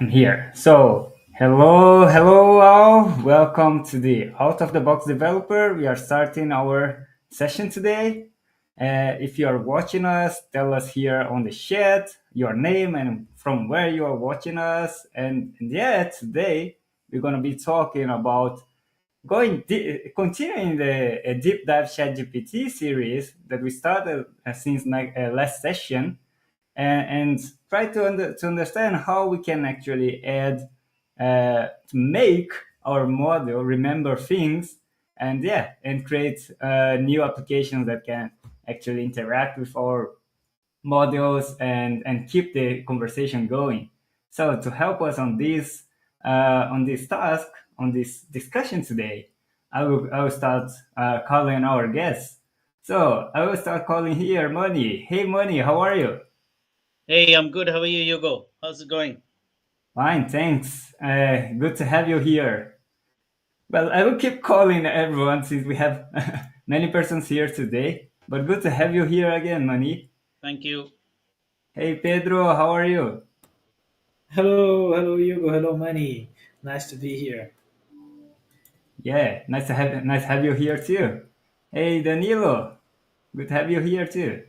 I'm here. So, hello all. Welcome to the Out of the Box Developer. We are starting our session today. If you are watching us, tell us here on the chat your name and from where you are watching us. And yeah, today we're going to be talking about continuing the deep dive ChatGPT series that we started since last session and try to understand how we can actually add to make our model remember things and create new applications that can actually interact with our models and keep the conversation going. So to help us on this task, on this discussion today, I will start calling our guests. So I will start calling here Money. Hey Money, how are you? Hey, I'm good. How are you, Hugo? How's it going? Fine, thanks. Good to have you here. Well, I will keep calling everyone since we have many persons here today. But good to have you here again, Mani. Thank you. Hey, Pedro, how are you? Hello, Hugo. Hello, Manny. Nice to be here. Yeah, nice to have you here too. Hey, Danilo, good to have you here too.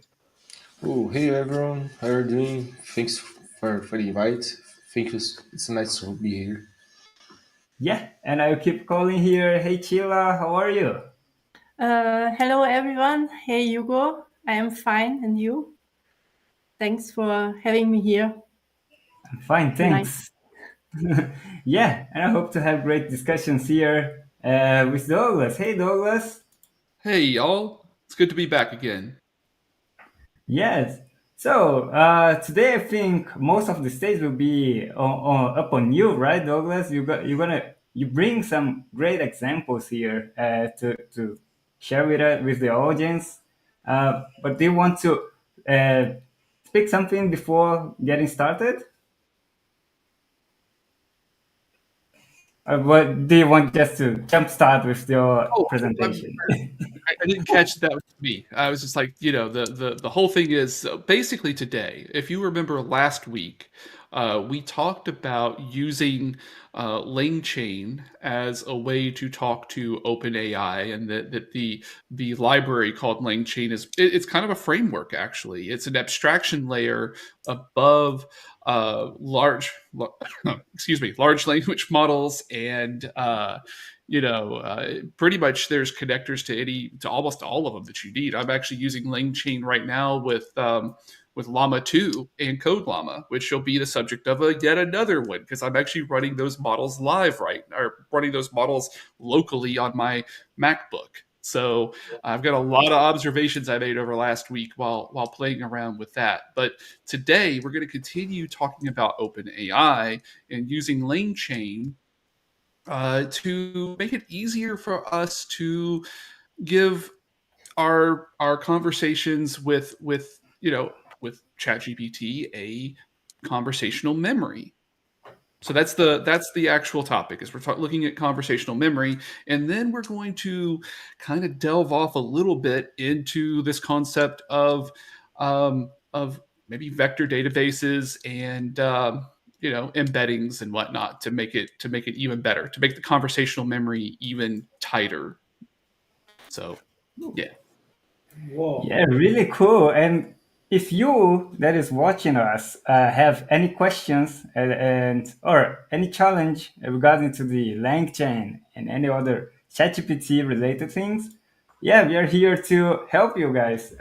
Oh, hey everyone, how are you doing? Thanks for the invite. Thank you. It's nice to be here. Yeah, and I will keep calling here. Hey, Chila, how are you? Hello everyone. Hey Hugo, I am fine, and you? Thanks for having me here I'm fine, tonight. thanks. Yeah, and I hope to have great discussions here with Douglas. Hey, Douglas. Hey, y'all. It's good to be back again. Yes. So today I think most of the stage will be up on you, right, Douglas? You bring some great examples here to share with the audience. But do you want to uh, speak something before getting started? Or what do you want just to jumpstart with your Oh, presentation? I didn't catch that was me. I was just like, the whole thing is basically today. If you remember last week, we talked about using LangChain as a way to talk to OpenAI, and that the library called LangChain it's kind of a framework actually. It's an abstraction layer above excuse me, large language models and pretty much there's connectors to almost all of them that you need. I'm actually using LangChain right now with Llama 2 and Code Llama, which will be the subject of yet another one because I'm actually running those models live or running those models locally on my MacBook. So I've got a lot of observations I made over last week while playing around with that. But today we're going to continue talking about OpenAI and using LangChain to make it easier for us to give our conversations with ChatGPT a conversational memory. So that's the actual topic is we're looking at conversational memory, and then we're going to kind of delve off a little bit into this concept of maybe vector databases and embeddings and whatnot to make it even better, to make the conversational memory even tighter. So yeah. Whoa. Yeah, really cool. And if you that is watching us have any questions and or any challenge regarding to the LangChain and any other ChatGPT related things, yeah, we are here to help you guys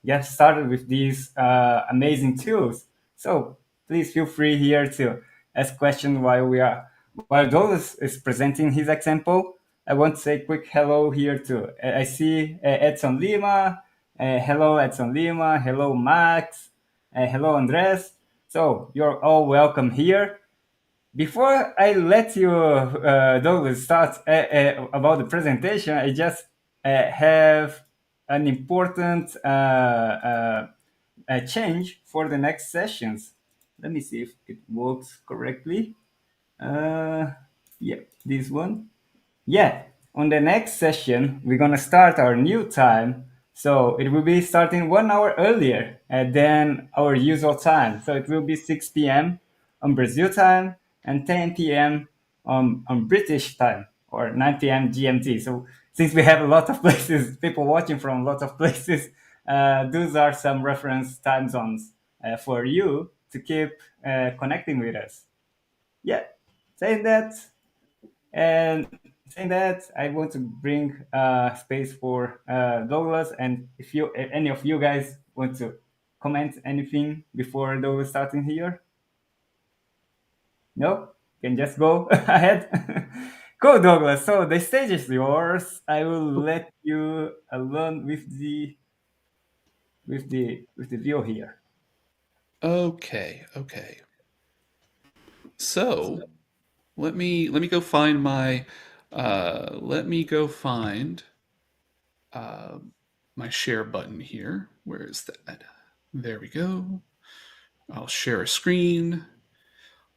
get started with these amazing tools. So please feel free here to ask questions while Douglas is presenting his example. I want to say quick hello here too. I see Edson Lima. Hello, Edson Lima. Hello, Max. Hello, Andres. So you're all welcome here. Before I let you, Douglas, start about the presentation, I just have an important change for the next sessions. Let me see if it works correctly. Uh, yeah, this one. Yeah, on the next session, we're gonna start our new time. So it will be starting 1 hour earlier than our usual time. So it will be 6 p.m. on Brazil time. and 10 p.m. On British time, or 9 p.m. GMT. So since we have a lot of places, people watching from a lot of places, those are some reference time zones for you to keep connecting with us. Yeah, saying that, and saying that, I want to bring space for Douglas, and if any of you guys want to comment anything before Douglas starting here. No, can just go ahead. Go, Douglas. So the stage is yours. I will let you alone with the view here. Okay, okay. So let me go find my let me go find uh, my share button here. Where is that? There we go. I'll share a screen.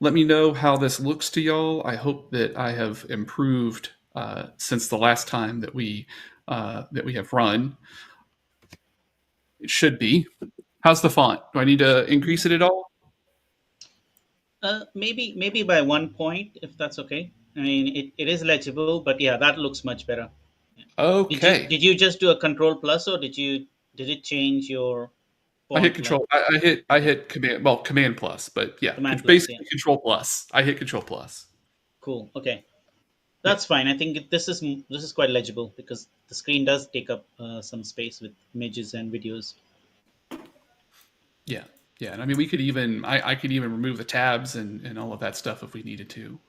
Let me know how this looks to y'all. I hope that I have improved since the last time that we have run. It should be. How's the font? Do I need to increase it at all? Maybe by 1 point, if that's okay. I mean, it is legible, but yeah, that looks much better. Yeah. Did you Okay. did you just do a control plus, or did it change your I hit font level? control. I hit command. Well, command plus, but yeah, Command plus, yeah. basically control plus. I hit control plus. Cool. Okay, Yeah. that's fine. I think this is quite legible because the screen does take up some space with images and videos. Yeah, yeah, and I mean, we could even I could even remove the tabs and all of that stuff if we needed to,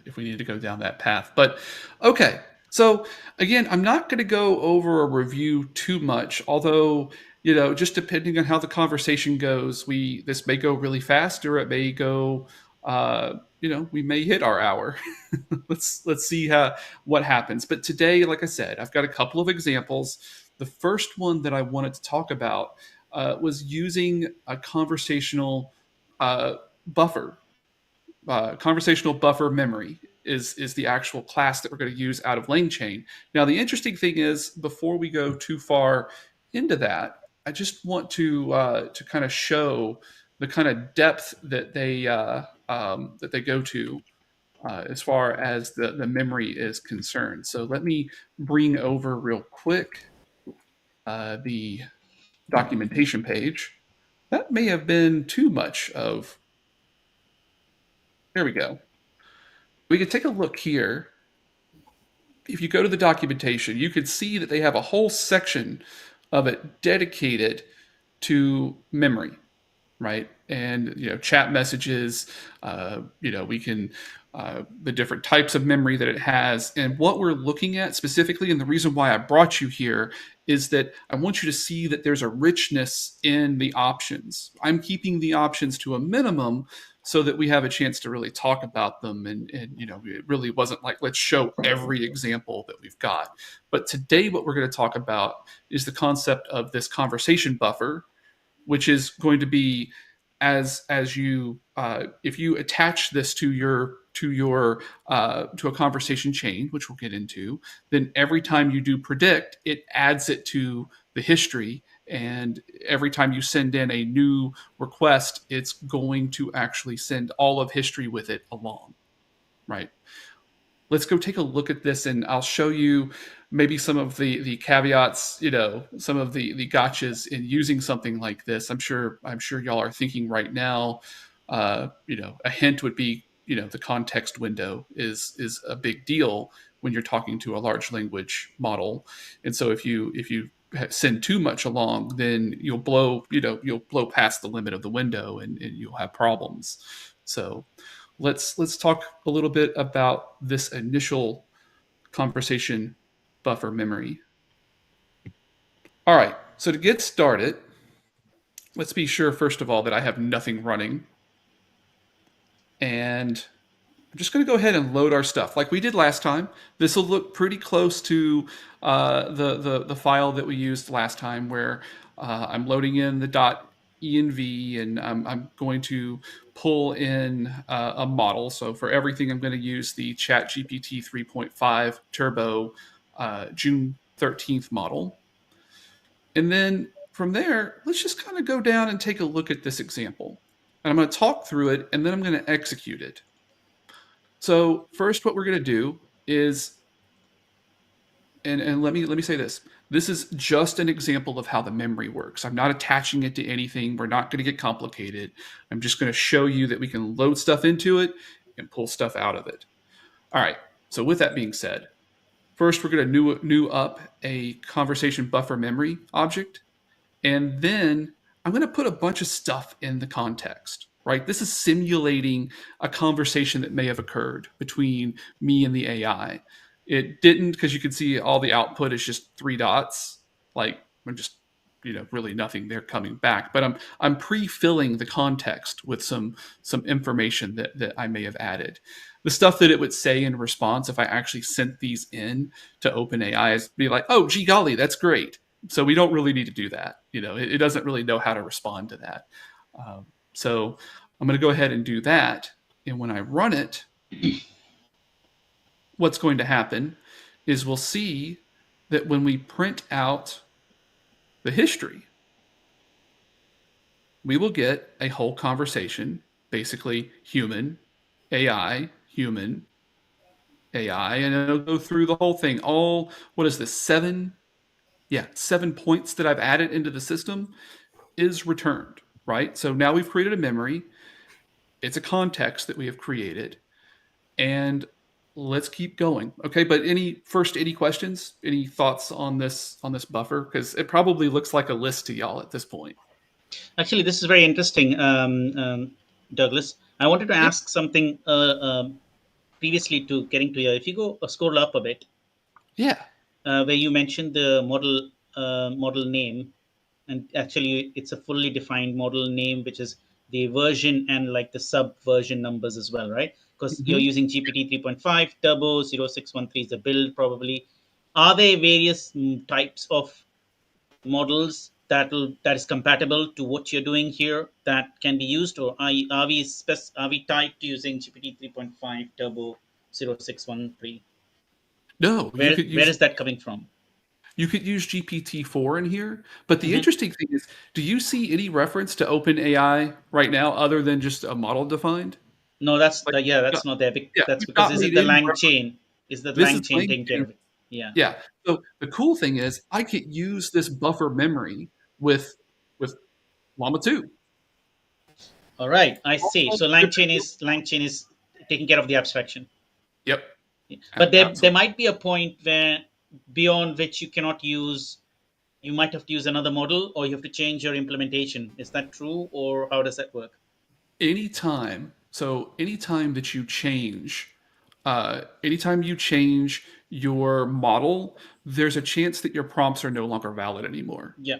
if we needed to go down that path. But okay, so again, I'm not going to go over a review too much, although just depending on how the conversation goes, we this may go really fast or it may go, we may hit our hour. Let's see what happens. But today, like I said, I've got a couple of examples. The first one that I wanted to talk about was using a uh, buffer. Conversational buffer memory is the actual class that we're going to use out of LangChain. Now, the interesting thing is, before we go too far into that, I just want to kind of show the kind of depth that they go to as far as the memory is concerned. So let me bring over real quick the documentation page. That may have been too much of. There we go. We could take a look here. If you go to the documentation, you could see that they have a whole section of it dedicated to memory, right? And chat messages. We can the different types of memory that it has, and what we're looking at specifically, and the reason why I brought you here is that I want you to see that there's a richness in the options. I'm keeping the options to a minimum so that we have a chance to really talk about them, and it really wasn't like let's show every example that we've got. But today what we're going to talk about is the concept of this conversation buffer, which is going to be as you if you attach this to a conversation chain, which we'll get into, then every time you do predict, it adds it to the history, and every time you send in a new request, it's going to actually send all of history with it along, right? Let's go take a look at this, and I'll show you maybe some of the caveats, some of the gotchas in using something like this. I'm sure y'all are thinking right now, a hint would be, the context window is a big deal when you're talking to a large language model. And so if you send too much along, then you'll blow past the limit of the window, and you'll have problems. So let's talk a little bit about this initial conversation buffer memory. All right, so to get started, let's be sure first of all that I have nothing running, and I'm just going to go ahead and load our stuff like we did last time. This will look pretty close to the file that we used last time, where I'm loading in the .env, and I'm going to pull in a model. So for everything, I'm going to use the ChatGPT 3.5 Turbo June 13th model. And then from there, let's just kind of go down and take a look at this example. And I'm going to talk through it, and then I'm going to execute it. So first, what we're going to do is, and let me say this. This is just an example of how the memory works. I'm not attaching it to anything. We're not going to get complicated. I'm just going to show you that we can load stuff into it and pull stuff out of it. All right. So with that being said, first we're going to new up a conversation buffer memory object. And then I'm going to put a bunch of stuff in the context, right? This is simulating a conversation that may have occurred between me and the AI. It didn't, because you can see all the output is just three dots. Like I'm just, really nothing there coming back. But I'm pre-filling the context with some information that I may have added. The stuff that it would say in response if I actually sent these in to OpenAI is be like, oh, gee golly, that's great. So we don't really need to do that. It doesn't really know how to respond to that. So I'm going to go ahead and do that. And when I run it, what's going to happen is we'll see that when we print out the history, we will get a whole conversation, basically human, human, AI, and it'll go through the whole thing. What is this, 7 points that I've added into the system is returned, right? So now we've created a memory. It's a context that we have created, and let's keep going. Okay, but any questions? Any thoughts on this buffer? Because it probably looks like a list to y'all at this point. Actually, this is very interesting, Douglas. I wanted to Yeah. ask something previously to getting to here. If you go scroll up a bit, Yeah. where you mentioned the model name, and actually it's a fully defined model name, which is the version and like the sub version numbers as well, right? Because you're Mm-hmm. using GPT 3.5 Turbo 0613 is the build probably. Are there various types of models that is compatible to what you're doing here that can be used, or are we tied to using GPT 3.5 Turbo 0613? No, Where is that coming from? you could use GPT-4 in here. But the Hmm. interesting thing is, do you see any reference to OpenAI right now other than just a model defined? No, Like, no, that's not there. yeah, That's we've because not is it made the any lang reference. chain? Is the This is lang chain taking care LangChain. of it? Yeah. Yeah. So the cool thing is I could use this buffer memory with Llama 2. All right, I see. All So the different lang chain is taking care of the abstraction. Yep. But there Absolutely. might be a point where beyond which you cannot use, you might have to use another model, or you have to change your implementation. Is that true, or how does that work? Anytime that you anytime you change your model, there's a chance that your prompts are no longer valid anymore. Yeah.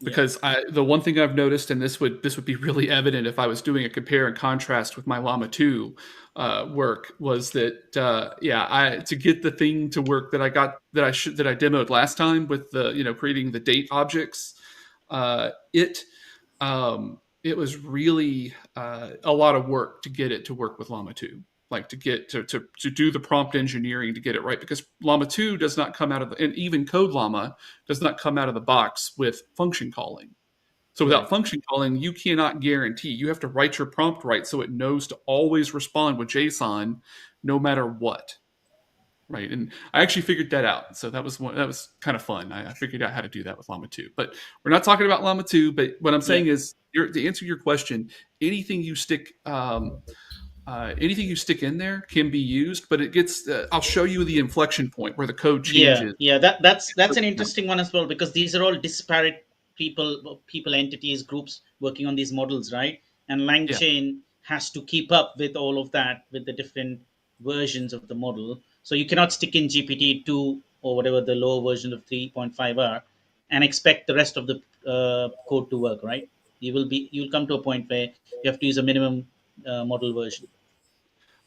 Yeah. Because the one thing I've noticed, and this would be really evident if I was doing a compare and contrast with my Llama 2 work, was that I to get the thing to work that I got that I demoed last time with the creating the date objects, uh, it it was really a lot of work to get it to work with Llama 2. Like to get to do the prompt engineering to get it right, because Llama 2 does not come out of and even Code Llama does not come out of the box with function calling. So without Right. function calling, you cannot guarantee. You have to write your prompt right so it knows to always respond with JSON no matter what. Right. And I actually figured that out. So that was kind of fun. I figured out how to do that with Llama 2. But we're not talking about Llama 2. But what I'm Yeah. saying is, to answer your question, anything you stick in there can be used, but it gets. I'll show you the inflection point where the code Yeah, changes. yeah, that's an interesting one as well, because these are all disparate entities, groups working on these models, right? And Yeah. LangChain has to keep up with all of that, with the different versions of the model. So you cannot stick in GPT-2 or whatever the lower version of 3.5 are and expect the rest of the code to work, right? You'll come to a point where you have to use a minimum model version.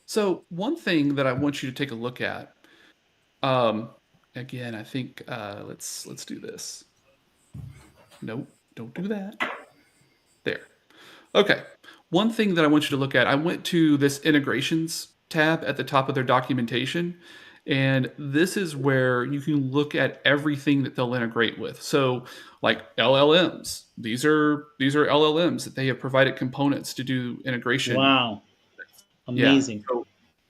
So one thing that I want you to take a look at. Um, Again, I think let's do this. Nope, don't do that. There. Okay. One thing that I want you to look at, I went to this integrations tab at the top of their documentation, and this is where you can look at everything that they'll integrate with. So, like LLMs, these are LLMs that they have provided components to do integration. Wow, Yeah. amazing. So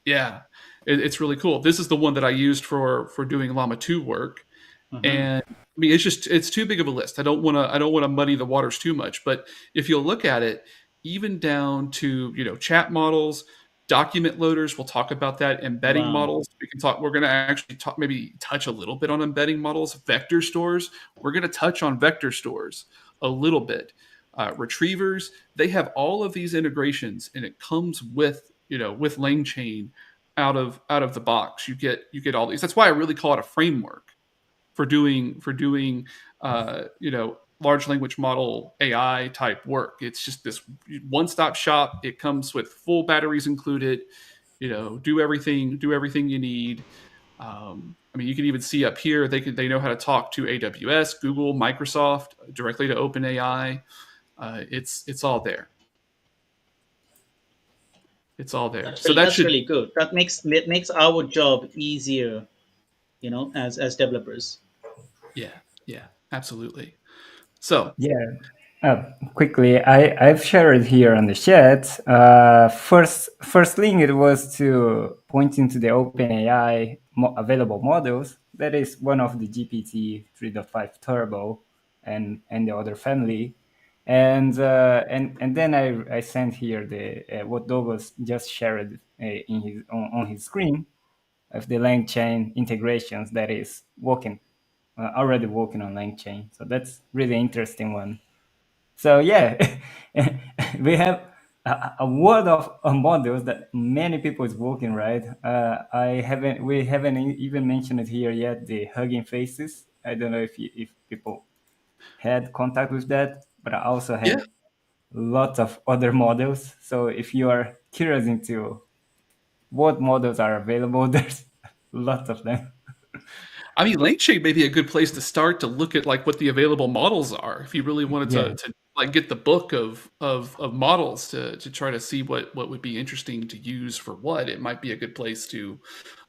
Yeah, it's really cool. This is the one that I used for doing Llama 2 work, Uh-huh. and I mean it's too big of a list. I don't want to muddy the waters too much, but if you'll look at it, even down to chat models, document loaders. We'll talk about that. Embedding Wow. models. We can talk. We're going to actually talk, maybe touch a little bit on embedding models. Vector stores. We're going to touch on vector stores a little bit. Retrievers. They have all of these integrations, and it comes with with LangChain out of the box. You get all these. That's why I really call it a framework for doing large language model AI type work. It's just this one stop shop. It comes with full batteries included. Do everything you need. I mean, you can even see up here they know how to talk to AWS, Google, Microsoft, directly to OpenAI. It's all there. It's all there. So that That's should really good. That makes our job easier, as developers. yeah, yeah, absolutely. So Yeah. Quickly, I've shared here on the chat. First link it was to point into the OpenAI available models. That is one of the GPT 3.5 Turbo and the other family. And then I sent here the what Douglas just shared in his on his screen of the LangChain integrations that is working already working on LangChain. So that's really interesting one. So yeah, we have a world of models that many people is working, right? We haven't even mentioned it here yet. The Hugging Faces. I don't know if people had contact with that, but I also yeah, have lots of other models. So if you are curious into what models are available, there's lots of them. I mean, LangChain may be a good place to start to look at like what the available models are. If you really wanted Yeah, to like get the book of models to try to see what would be interesting to use for what, it might be a good place to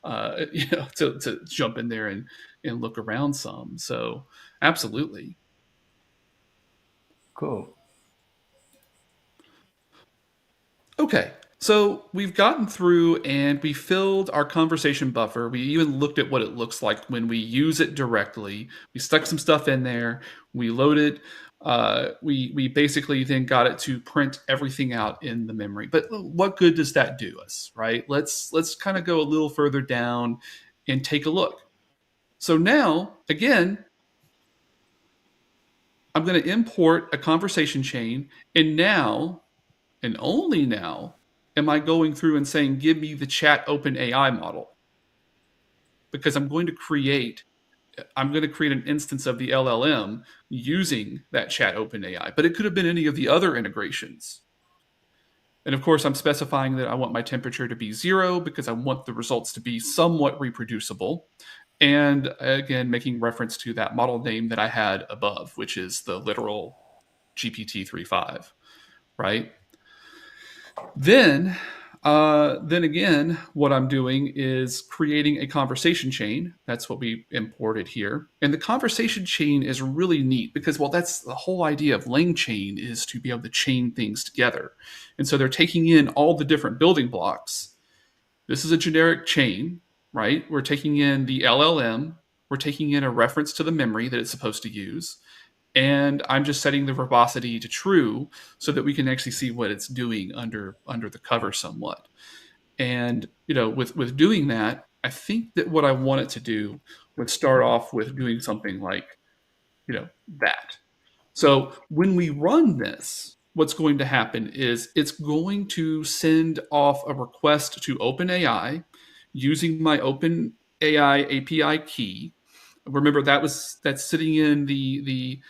to jump in there and look around some. So absolutely. cool. Okay, so we've gotten through and we filled our conversation buffer. We even looked at what it looks like when we use it directly. We stuck some stuff in there. We loaded. We basically then got it to print everything out in the memory. But what good does that do us, right? Let's kind of go a little further down and take a look. So now, again, I'm going to import a conversation chain, and now and only now am I going through and saying, give me the chat open AI model, because I'm going to create an instance of the LLM using that chat open AI, but it could have been any of the other integrations. And of course, I'm specifying that I want my temperature to be 0 because I want the results to be somewhat reproducible. And again, making reference to that model name that I had above, which is the literal GPT-3.5, right? Then, then again, what I'm doing is creating a conversation chain. That's what we imported here. And the conversation chain is really neat because, well, that's the whole idea of LangChain, is to be able to chain things together. And so they're taking in all the different building blocks. This is a generic chain, right? We're taking in the LLM. We're taking in a reference to the memory that it's supposed to use, and I'm just setting the verbosity to true so that we can actually see what it's doing under the cover somewhat. And with doing that, I think that what I want it to do would start off with doing something like that. So when we run this, what's going to happen is it's going to send off a request to OpenAI using my OpenAI API key. Remember that's sitting in the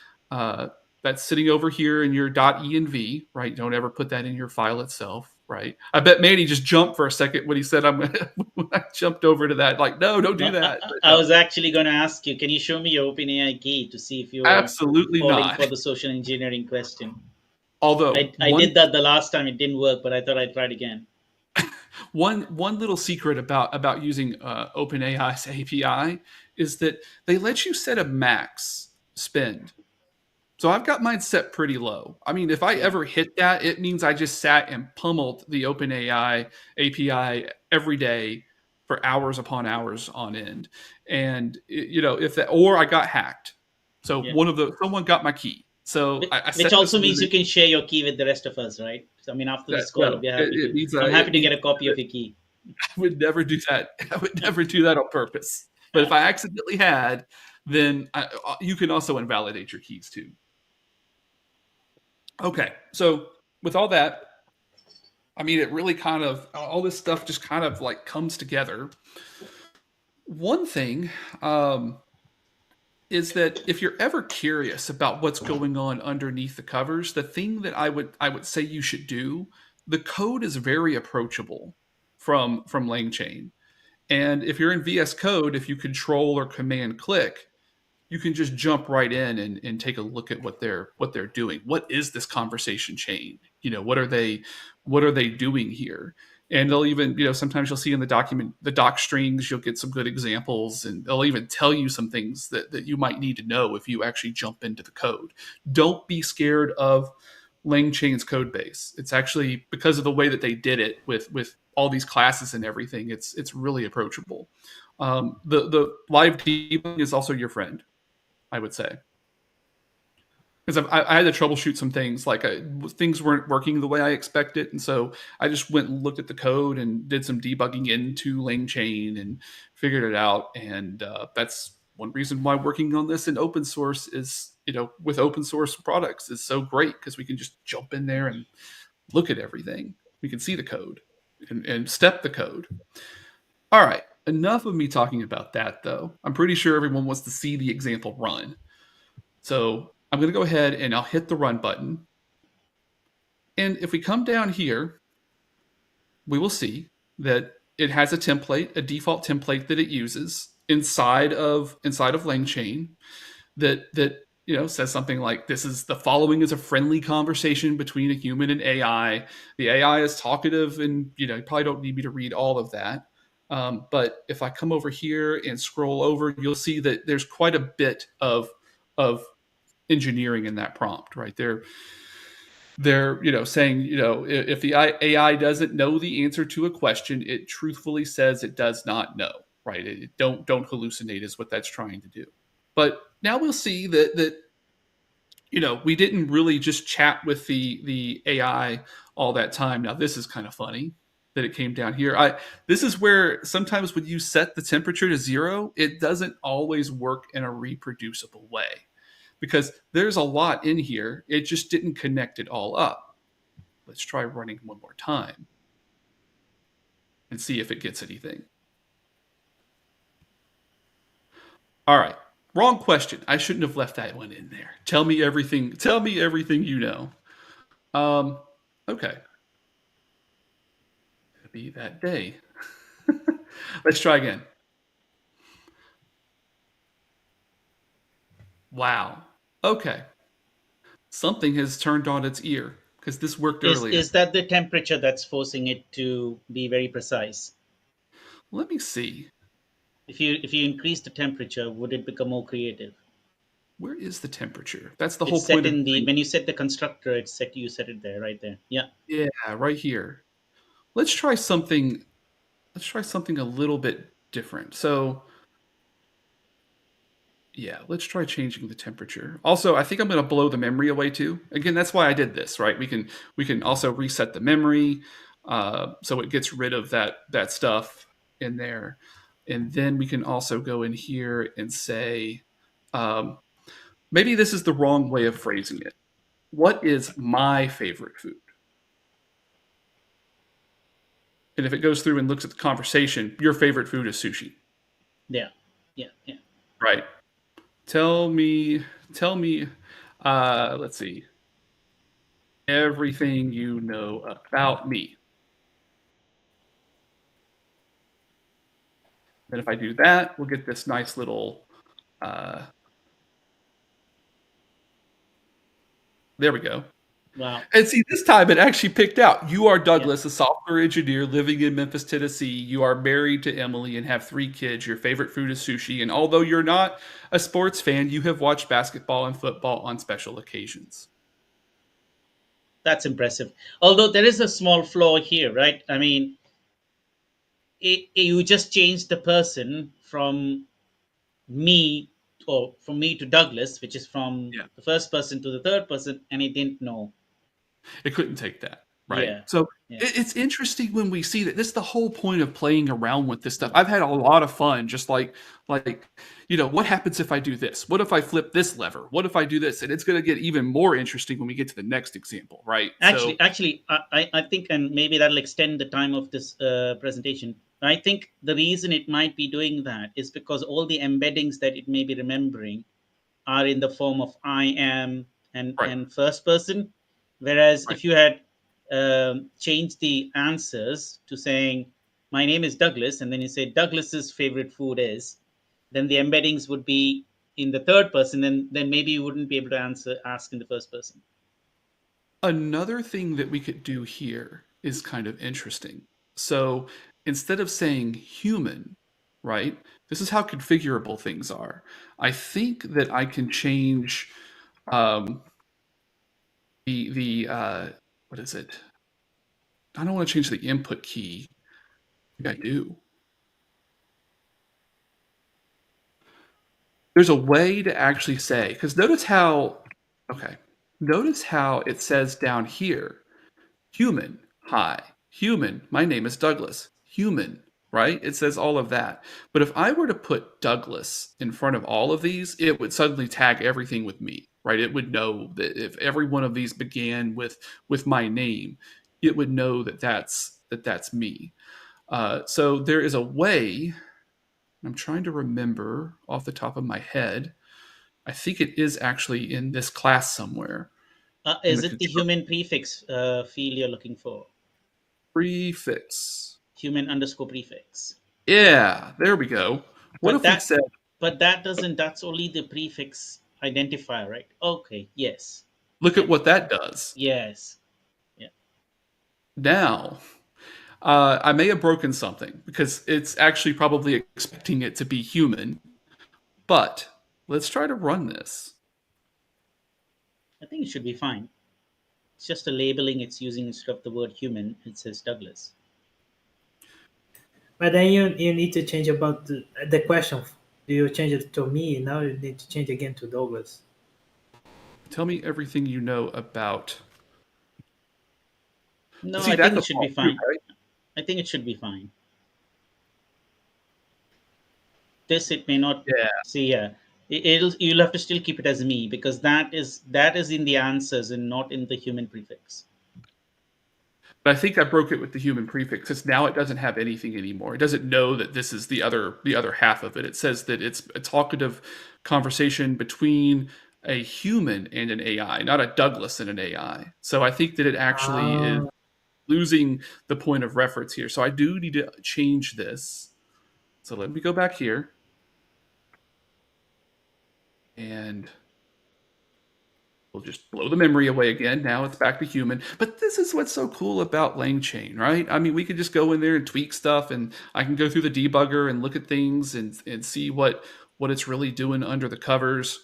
that's sitting over here in your .env, right? Don't ever put that in your file itself, right? I bet Manny just jumped for a second when he said I'm when I jumped over to that, like, no, don't do No, that. But I no, was actually going to ask you, can you show me your OpenAI key to see if you are absolutely falling not. for the social engineering question? Although I did that the last time, it didn't work, but I thought I'd try it again. one little secret about using OpenAI's API is that they let you set a max spend. So I've got mine set pretty low. I mean, if I Yeah. ever hit that, it means I just sat and pummeled the OpenAI API every day for hours upon hours on end. And if that, or I got hacked. So Yeah. someone got my key. So I Which set this also means you limit. can share your key with the rest of us, right? So, I mean, after That this call, no, we're it, happy it to. means I'm it happy to means get a copy that of your key. I would never do that. I would never do that on purpose. But if I accidentally had, then you can also invalidate your keys too. Okay, so with all that, I mean, it really kind of all this stuff just kind of like comes together. One thing is that if you're ever curious about what's going on underneath the covers, the thing that I would say you should do, the code is very approachable from LangChain. And if you're in VS Code, if you control or command click, you can just jump right in and take a look at what they're doing. What is this conversation chain? What are they doing here? And they'll even, sometimes you'll see in the document, the doc strings, you'll get some good examples, and they'll even tell you some things that you might need to know if you actually jump into the code. Don't be scared of LangChain's code base. It's actually, because of the way that they did it with all these classes and everything, it's really approachable. The live debugging is also your friend, I would say, because I had to troubleshoot some things, like things weren't working the way I expected, and so I just went and looked at the code and did some debugging into LangChain and figured it out. And that's one reason why working on this in open source is, with open source products, is so great, because we can just jump in there and look at everything. We can see the code and step the code. All right, enough of me talking about that, though. I'm pretty sure everyone wants to see the example run. So I'm going to go ahead and I'll hit the run button. And if we come down here, we will see that it has a template, a default template that it uses inside of LangChain that says something like, this is the following is a friendly conversation between a human and AI. The AI is talkative, and you probably don't need me to read all of that. But if I come over here and scroll over, you'll see that there's quite a bit of engineering in that prompt, right? They're saying, if the AI doesn't know the answer to a question, it truthfully says it does not know, right? Don't hallucinate is what that's trying to do. But now we'll see that we didn't really just chat with the AI all that time. Now this is kind of funny that it came down here. This is where sometimes when you set the temperature to 0, it doesn't always work in a reproducible way, because there's a lot in here. It just didn't connect it all up. Let's try running one more time and see if it gets anything. All right. Wrong question. I shouldn't have left that one in there. Tell me everything. Tell me everything you know. Okay. It'll be that day. Let's try again. Wow. Okay. Something has turned on its ear, because this worked earlier. Is that the temperature that's forcing it to be very precise? Let me see. If you increase the temperature, would it become more creative? Where is the temperature? That's the It's whole set point of in the doing. when you set the constructor, it's set you set it there, right there. Yeah. Yeah, right here. Let's try something. Let's try something a little bit different. So, yeah, let's try changing the temperature. Also, I think I'm going to blow the memory away too. Again, that's why I did this, right? We can also reset the memory, so it gets rid of that stuff in there, and then we can also go in here and say, um, maybe this is the wrong way of phrasing it. What is my favorite food? And if it goes through and looks at the conversation, your favorite food is sushi, Yeah. Yeah. Yeah. right? Tell me, let's see, everything you know about me. Then if I do that, we'll get this nice little, uh, there we go. Wow. And see, this time it actually picked out. You are Yeah. Douglas, a software engineer living in Memphis, Tennessee. You are married to Emily and have 3 kids. Your favorite food is sushi. And although you're not a sports fan, you have watched basketball and football on special occasions. That's impressive. Although there is a small flaw here, right? I mean, you just change the person from me, or from me to Douglas, which is from Yeah. the first person to the third person, and it didn't know. It couldn't take that, right? Yeah, So yeah. it's interesting when we see that. This is the whole point of playing around with this stuff. I've had a lot of fun, just like what happens if I do this? What if I flip this lever? What if I do this? And it's going to get even more interesting when we get to the next example, right? So Actually, I think, and maybe that'll extend the time of this presentation. I think the reason it might be doing that is because all the embeddings that it may be remembering are in the form of I am right, and first person. Whereas right. if you had changed the answers to saying, my name is Douglas, and then you say Douglas's favorite food is, then the embeddings would be in the third person, and then maybe you wouldn't be able to ask in the first person. Another thing that we could do here is kind of interesting. So instead of saying human, right? This is how configurable things are. I think that I can change um, the what is it? I don't want to change the input key. I think I do. There's a way to actually say, because okay, notice how it says down here, human, hi, human, my name is Douglas, human, right? It says all of that. But if I were to put Douglas in front of all of these, it would suddenly tag everything with me, right? It would know that if every one of these began with my name, it would know that that's me. So there is a way. I'm trying to remember off the top of my head. I think it is actually in this class somewhere in the Is it the control human prefix field you're looking for? prefix. Human underscore prefix. Yeah, there we go. What But if we that, said, that's only the prefix identifier, right? Okay, yes. look Yeah, at what that does? yes. Yeah. Now, I may have broken something because it's actually probably expecting it to be human, but let's try to run this. I think it should be fine. It's just a labeling it's using instead of the word human. It says Douglas. But then you need to change about the question. Do you change it to me? Now you need to change again to Douglas. Tell me everything you know about. No, See, I think that's it a should be fault too, fine. right? I think it should be fine. This it may not Yeah. see. Yeah, you'll have to still keep it as me, because that is in the answers and not in the human prefix. But I think I broke it with the human prefix because now it doesn't have anything anymore. It doesn't know that this is the other half of it. It says that it's a talkative conversation between a human and an AI, not a Douglas and an AI. So I think that it actually is Ah, losing the point of reference here. So I do need to change this. So let me go back here and we'll just blow the memory away again. Now it's back to human. But this is what's so cool about LangChain, right? I mean, we could just go in there and tweak stuff, and I can go through the debugger and look at things and see what it's really doing under the covers.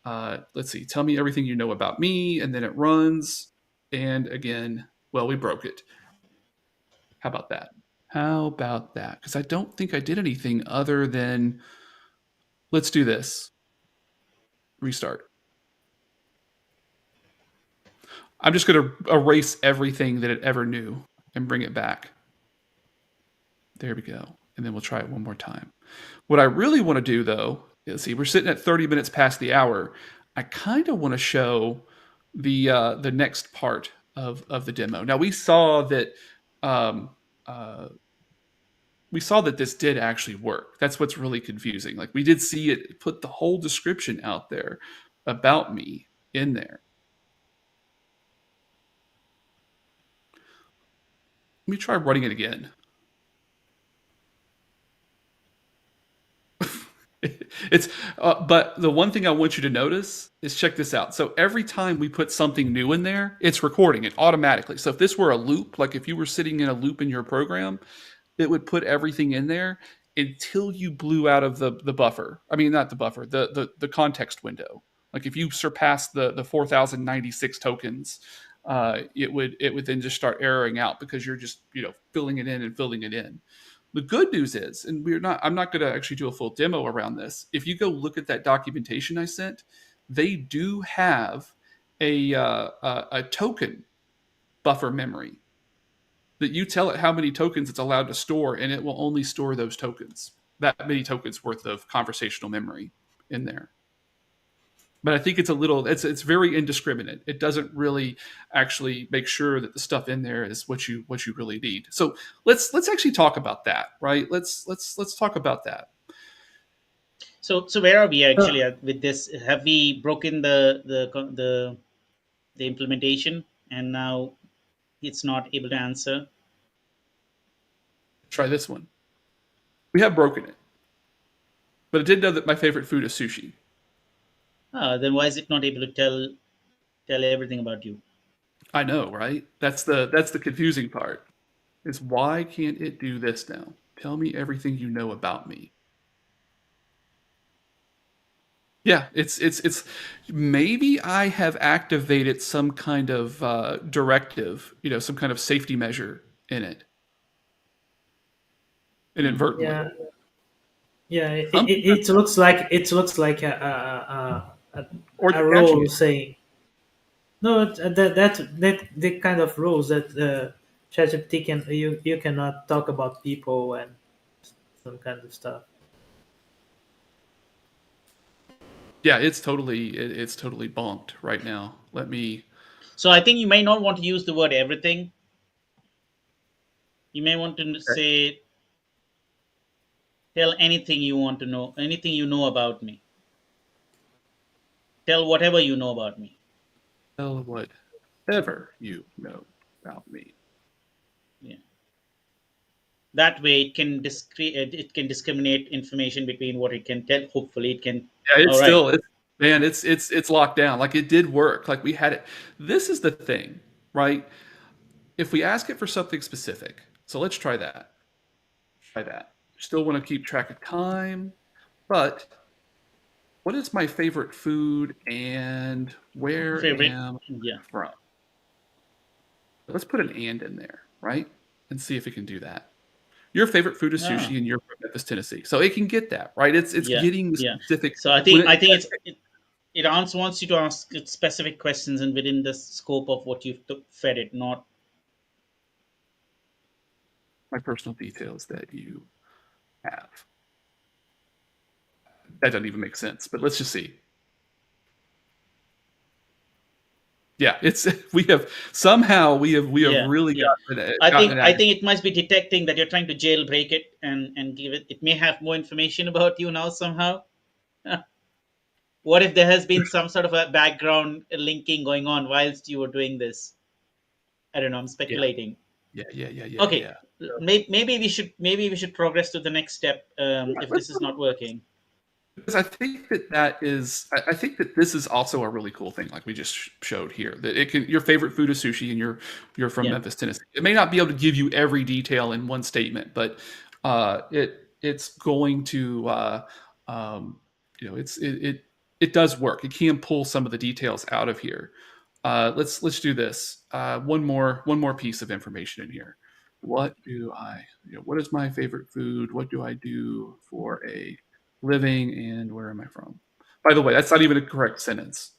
Let's see. Tell me everything you know about me, and then it runs. And again, well, we broke it. How about that? How about that? Because I don't think I did anything other than let's do this. Restart. I'm just going to erase everything that it ever knew and bring it back. There we go. And then we'll try it one more time. What I really want to do, though, is see, we're sitting at 30 minutes past the hour. I kind of want to show the next part of the demo. Now um, uh, we saw that this did actually work. That's what's really confusing. Like we did see it put the whole description out there about me in there. Let me try running it again. It's but the one thing I want you to notice is check this out. So every time we put something new in there, it's recording it automatically. So if this were a loop, like if you were sitting in a loop in your program, it would put everything in there until you blew out of the buffer. I mean, not the buffer, the context window. Like if you surpass the 4096 tokens, it would then just start erroring out because you're just filling it in and filling it in. The good news is, and I'm not going to actually do a full demo around this. If you go look at that documentation I sent, they do have a token buffer memory that you tell it how many tokens it's allowed to store, and it will only store those tokens. That many tokens worth of conversational memory in there. But I think it's very indiscriminate. It doesn't really actually make sure that the stuff in there is what you really need. So let's actually talk about that, right? Let's talk about that. So where are we Uh, actually at with this? Have we broken the implementation, and now it's not able to answer? Try this one. We have broken it, but it did know that my favorite food is sushi. Then why is it not able to tell everything about you? I know, right? That's the confusing part. Is why can't it do this now? Tell me everything you know about me. Yeah, it's maybe I have activated some kind of directive, some kind of safety measure in it Hmm. inadvertently. yeah, yeah. It, Something it, it looks like or a they're catching role it. saying no. That the kind of rules that ChatGPT can you cannot talk about people and some kind of stuff. Yeah, it's totally bonked right now. Let me So I think you may not want to use the word everything. You may want to okay, say, tell anything you want to know, anything you know about me. Tell whatever you know about me. tell whatever you know about me. Yeah. That way, it can discriminate information between what it can tell. Hopefully, it can. Yeah, All right. it's locked down. Like it did work. Like we had it. This is the thing, right? If we ask it for something specific, so let's try that. Try that. Still want to keep track of time, but what is my favorite food and where Favorite. am Yeah. I from? Let's put an and in there, right? And see if it can do that. Your favorite food is Ah. sushi and you're from Memphis, Tennessee. So it can get that, right? It's Yeah. getting the Yeah. specific So I when think it wants you to ask it specific questions and within the scope of what you've fed it, not. my personal details that you have. That doesn't even make sense, but let's just see. Yeah, it's we have Yeah. really Yeah. gotten it I accurate. think it must be detecting that you're trying to jailbreak it and give it. It may have more information about you now somehow. What if there has been some sort of a background linking going on whilst you were doing this? I don't know. I'm Yeah, speculating. Okay, yeah. maybe we should progress to the next step if Let's this is not working. because I think that this is also a really cool thing, like we just showed here. That it can your favorite food is sushi, and you're from Yeah. Memphis, Tennessee. It may not be able to give you every detail in one statement, but it's going to it does work. It can pull some of the details out of here. Let's do this. One more piece of information in here. What is my favorite food? What do I do for a living, and where am I from? By the way, that's not even a correct sentence.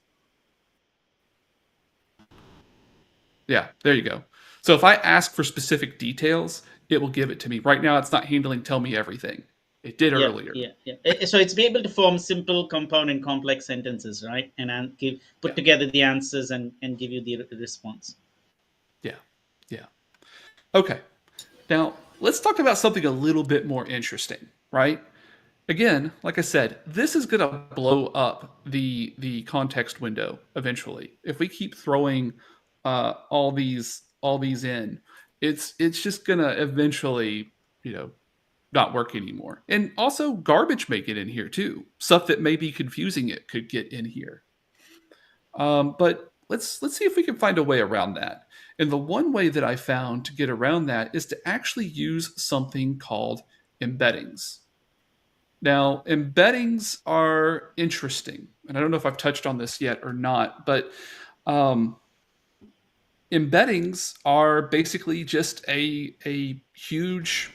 Yeah, there you go. So if I ask for specific details, it will give it to me. Right now, it's not handling tell me everything. It did Yeah, earlier. yeah, yeah. So it's be able to form simple, compound, and complex sentences, right? And give put Yeah, together the answers and give you the response. yeah, yeah. Okay. Now, let's talk about something a little bit more interesting, right? Again, like I said, this is going to blow up the context window eventually. If we keep throwing all these in, it's just going to eventually, not work anymore. And also, garbage may get in here too. Stuff that may be confusing it could get in here. But let's see if we can find a way around that. And the one way that I found to get around that is to actually use something called embeddings. Now, embeddings are interesting, and I don't know if I've touched on this yet or not, but um, embeddings are basically just a huge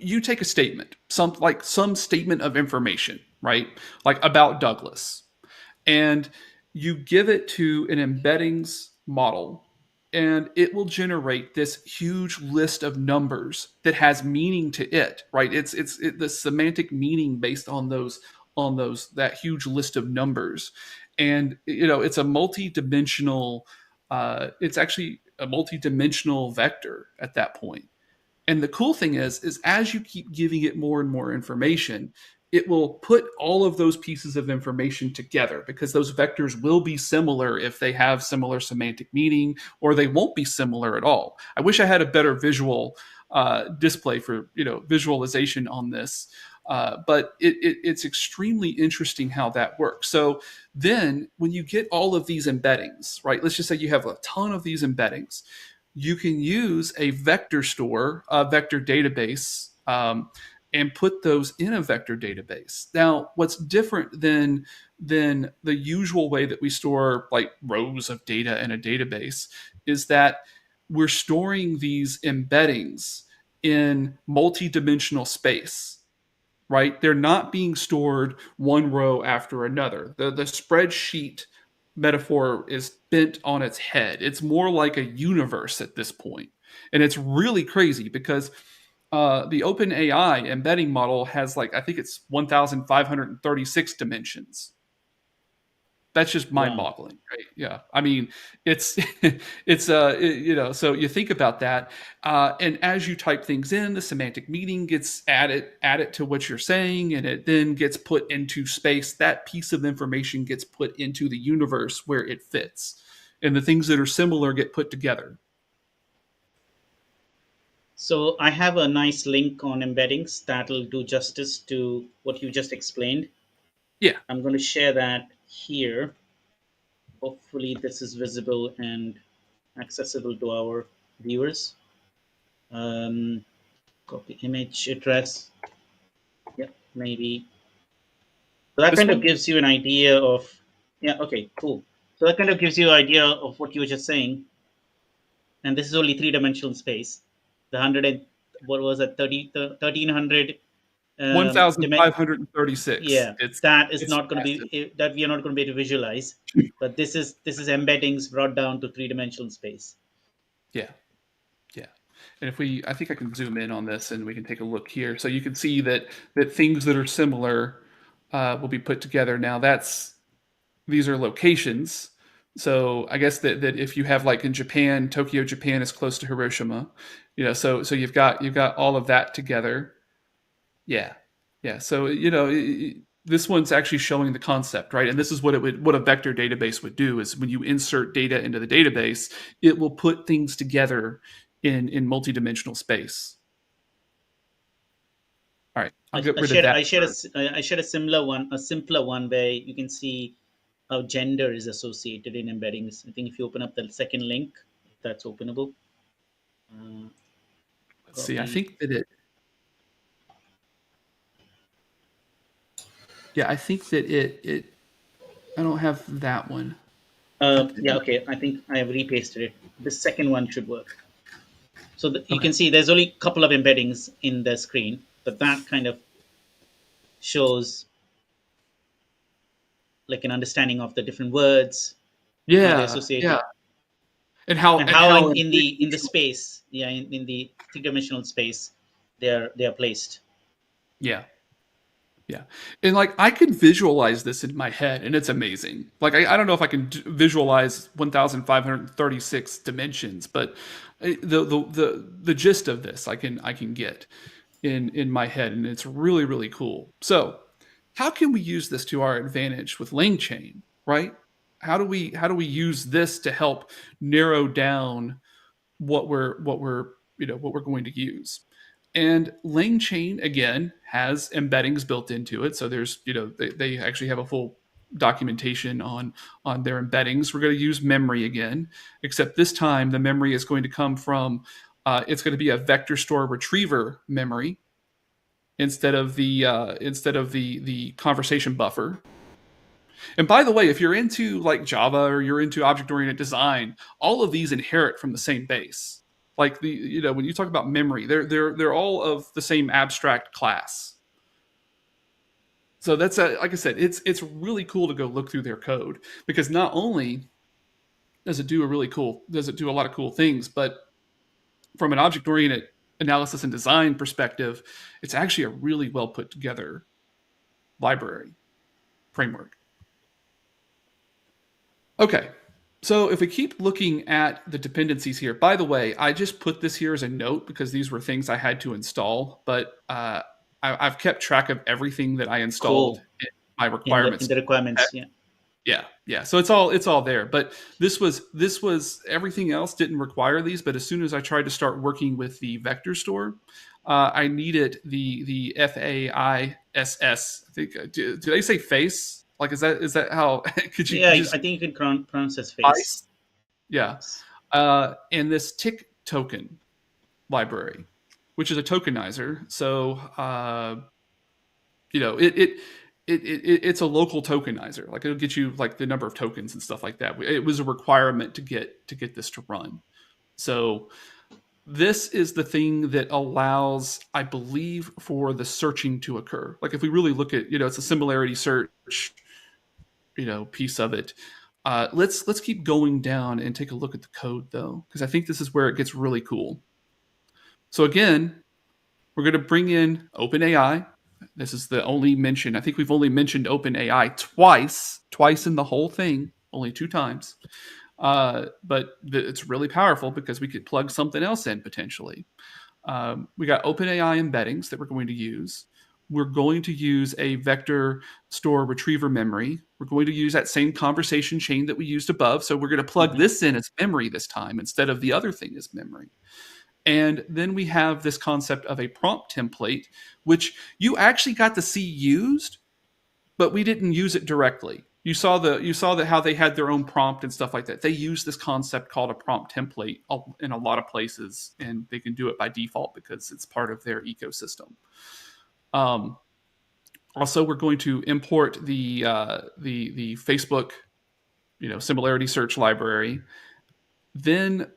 you take a statement, some statement of information, right? Like about Douglas, and you give it to an embeddings model, and it will generate this huge list of numbers that has meaning to it, right? It's the semantic meaning based on those that huge list of numbers. And it's a multi-dimensional it's actually a multi-dimensional vector at that point. And the cool thing is as you keep giving it more and more information, it will put all of those pieces of information together, because those vectors will be similar if they have similar semantic meaning, or they won't be similar at all. I wish I had a better visual display for visualization on this, but it's extremely interesting how that works. So then, when you get all of these embeddings, right? Let's just say you have a ton of these embeddings, you can use a vector store, a vector database, and put those in a vector database. Now, what's different than the usual way that we store like rows of data in a database is that we're storing these embeddings in multi-dimensional space, right? They're not being stored one row after another. The spreadsheet metaphor is bent on its head. It's more like a universe at this point. And it's really crazy because the OpenAI embedding model has I think it's 1,536 dimensions. That's just Wow. mind-boggling, right? Yeah, I mean, it's so you think about that, and as you type things in, the semantic meaning gets added to what you're saying, and it then gets put into space. That piece of information gets put into the universe where it fits, and the things that are similar get put together. So I have a nice link on embeddings that'll do justice to what you just explained. Yeah, I'm going to share that here. Hopefully, this is visible and accessible to our viewers. Um, Copy image address. Yep, maybe. So that this kind of one, gives you an idea of. Yeah, okay, cool. So that kind of gives you an idea of what you were just saying. And this is only three-dimensional space. The 100 and what was it, 1300 1,536. yeah, It's that is it's not going to massive. be that we are not going to be able to visualize, but this is embeddings brought down to three-dimensional space. Yeah. Yeah. And I think I can zoom in on this and we can take a look here. So you can see that things that are similar will be put together. Now these are locations. So I guess that if you have like in Japan, Tokyo, Japan is close to Hiroshima, so you've got all of that together. Yeah. Yeah. So, this one's actually showing the concept, right? And this is what a vector database would do is when you insert data into the database, it will put things together in multidimensional space. All right. I'll get I rid of shared that. I shared I shared a similar one, a simpler one where you can see how gender is associated in embeddings. I think if you open up the second link, if that's openable, uh, Let's see. I copy. think that it Yeah, I think that it I don't have that one. Yeah, okay. I think I have repasted it. The second one should work. So you Okay. can see there's only a couple of embeddings in the screen, but that kind of shows like an understanding of the different words, how they're Yeah, yeah. associated, And how and and how how in the space, yeah, in the three-dimensional space, they are placed. yeah. Yeah. And I can visualize this in my head and it's amazing. I don't know if I can visualize 1536 dimensions, but the gist of this I can get in my head, and it's really really cool. So, how can we use this to our advantage with LangChain, right? How do we use this to help narrow down what we're going to use? And LangChain again has embeddings built into it. So there's they actually have a full documentation on their embeddings. We're going to use memory again, except this time the memory is going to come from it's going to be a vector store retriever memory instead of the conversation buffer. And by the way, if you're into like Java or you're into object oriented design, all of these inherit from the same base. Like when you talk about memory, they're all of the same abstract class. So that's like I said, it's really cool to go look through their code, because not only does it do a lot of cool things, but from an object oriented analysis and design perspective, it's actually a really well put together library framework. Okay, so if we keep looking at the dependencies here, by the way, I just put this here as a note because these were things I had to install, but I've kept track of everything that I installed Cool. in my In requirements. the requirements, yeah. Yeah. So it's all there. But this was everything else didn't require these. But as soon as I tried to start working with the vector store, I needed the FAISS. I think do they say face? Like is that how could you Yeah, just I think you can pronounce as face. face? Yeah. Yes. And this tick token library, which is a tokenizer. So you know it's a local tokenizer. Like it'll get you like the number of tokens and stuff like that. It was a requirement to get this to run. So this is the thing that allows, I believe, for the searching to occur. Like if we really look at, it's a similarity search, piece of it. Let's keep going down and take a look at the code though, because I think this is where it gets really cool. So again, we're going to bring in OpenAI. This is the only mention. I think we've only mentioned OpenAI twice in the whole thing, only 2 times. But it's really powerful because we could plug something else in potentially. We got OpenAI embeddings that we're going to use. We're going to use a vector store retriever memory. We're going to use that same conversation chain that we used above. So we're going to plug this in as memory this time instead of the other thing as memory. And then we have this concept of a prompt template, which you actually got to see used, but we didn't use it directly. You saw how they had their own prompt and stuff like that. They use this concept called a prompt template in a lot of places, and they can do it by default because it's part of their ecosystem. Also, we're going to import the Facebook, similarity search library. Then,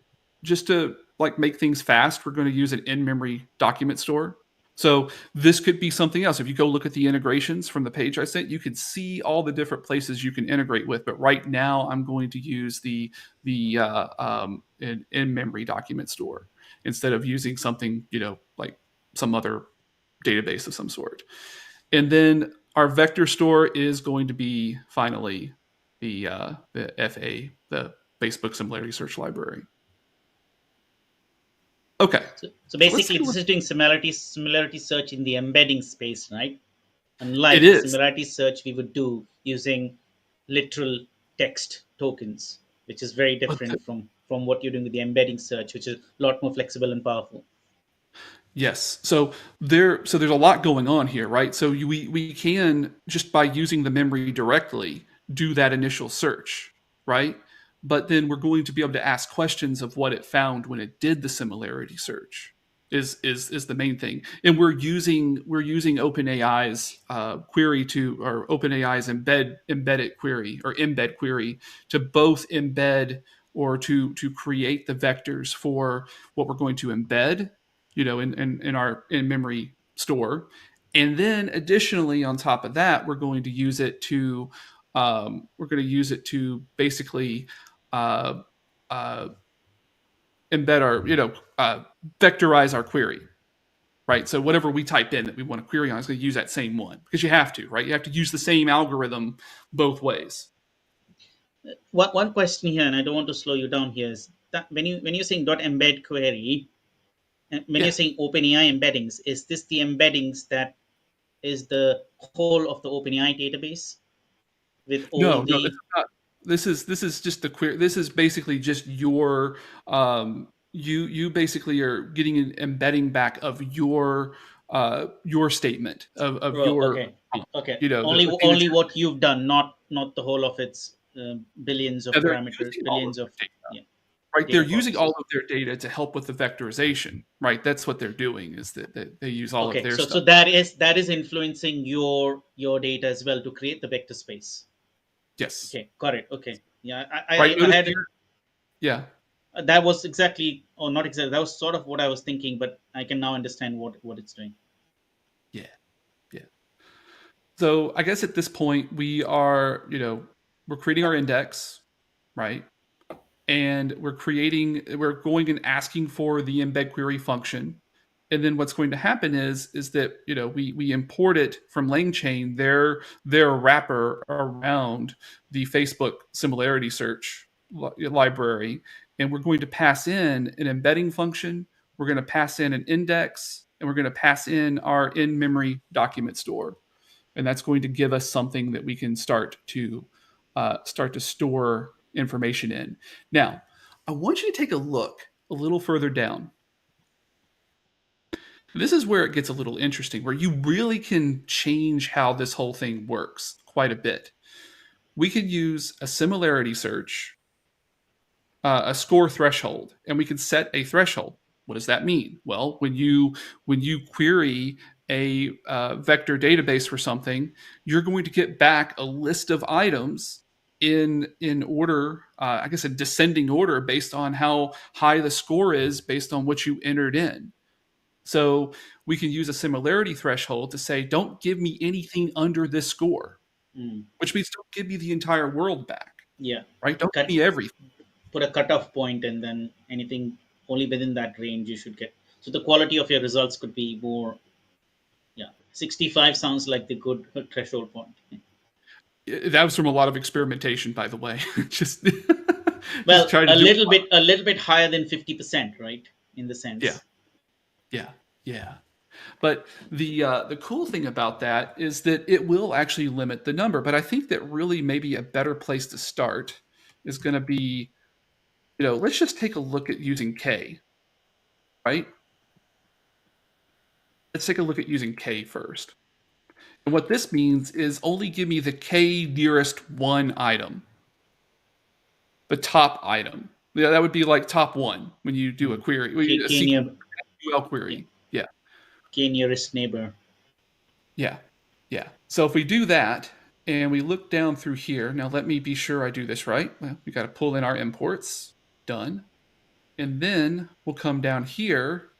just to make things fast, we're going to use an in-memory document store. So this could be something else. If you go look at the integrations from the page I sent, you can see all the different places you can integrate with. But right now, I'm going to use the in-memory document store instead of using something like some other database of some sort. And then our vector store is going to be finally the the Facebook Similarity Search Library. Okay. So basically, this is doing similarity search in the embedding space, right? Unlike It is. similarity search we would do using literal text tokens, which is very different from what you're doing with the embedding search, which is a lot more flexible and powerful. Yes. So there's a lot going on here, right? So we can, just by using the memory directly, do that initial search, right? But then we're going to be able to ask questions of what it found when it did the similarity search. Is the main thing, and we're using OpenAI's query or OpenAI's embedded query or embed query to both embed or to create the vectors for what we're going to embed, in our in-memory store. And then additionally, on top of that, we're going to use it to basically embed our, vectorize our query, right? So whatever we type in that we want to query on is going to use that same one, because you have to, right? You have to use the same algorithm both ways. One question here, and I don't want to slow you down here, is that when you're saying .embed query, and when you're saying OpenAI embeddings, is this the embeddings that is the whole of the OpenAI database with all No, the? this is not. This is just the query. This is basically just your you basically are getting an embedding back of your statement of your Okay. Okay. the thing that Only what you've done, not the whole of its billions of they're parameters, using all of billions of their data, yeah, right? They're data using all processes. of their data to help with the vectorization, right? That's what they're doing, is that they use all of Okay, their so stuff. that is influencing your data as well to create the vector space. Yes. Okay, got it. Okay, yeah, Right. I Notice had here. Yeah. That was exactly, or not exactly, that was sort of what I was thinking, but I can now understand what it's doing. Yeah, yeah. So I guess at this point we are, we're creating our index, right? And we're going and asking for the embed query function. And then what's going to happen is that we import it from LangChain, their wrapper around the Facebook similarity search library, and we're going to pass in an embedding function. We're going to pass in an index, and we're going to pass in our in-memory document store, and that's going to give us something that we can start to store information in. Now, I want you to take a look a little further down. This is where it gets a little interesting, where you really can change how this whole thing works quite a bit. We could use a similarity search, a score threshold, and we can set a threshold. What does that mean? Well, when you query a vector database for something, you're going to get back a list of items in order, I guess, a descending order based on how high the score is based on what you entered in. So we can use a similarity threshold to say, don't give me anything under this score, Mm. which means don't give me the entire world back, Yeah. right? Don't Cut give me everything. Put a cutoff point, and then anything only within that range you should get. So the quality of your results could be more. Yeah, 65 sounds like the good threshold point. That was from a lot of experimentation, by the way. just just Well, trying to do a little bit higher than 50%, right? In the yeah, sense. yeah, yeah. But the cool thing about that is that it will actually limit the number. But I think that really maybe a better place to start is going to be, let's just take a look at using K, right? Let's take a look at using K first. And what this means is only give me the K nearest one item, the top item. Yeah, that would be like top one when you do a Mm. query, a K near, SQL yeah, query. Yeah, K nearest neighbor. yeah, yeah. So if we do that and we look down through here, now let me be sure I do this right. Well, we got to pull in our imports. Done. And then we'll come down here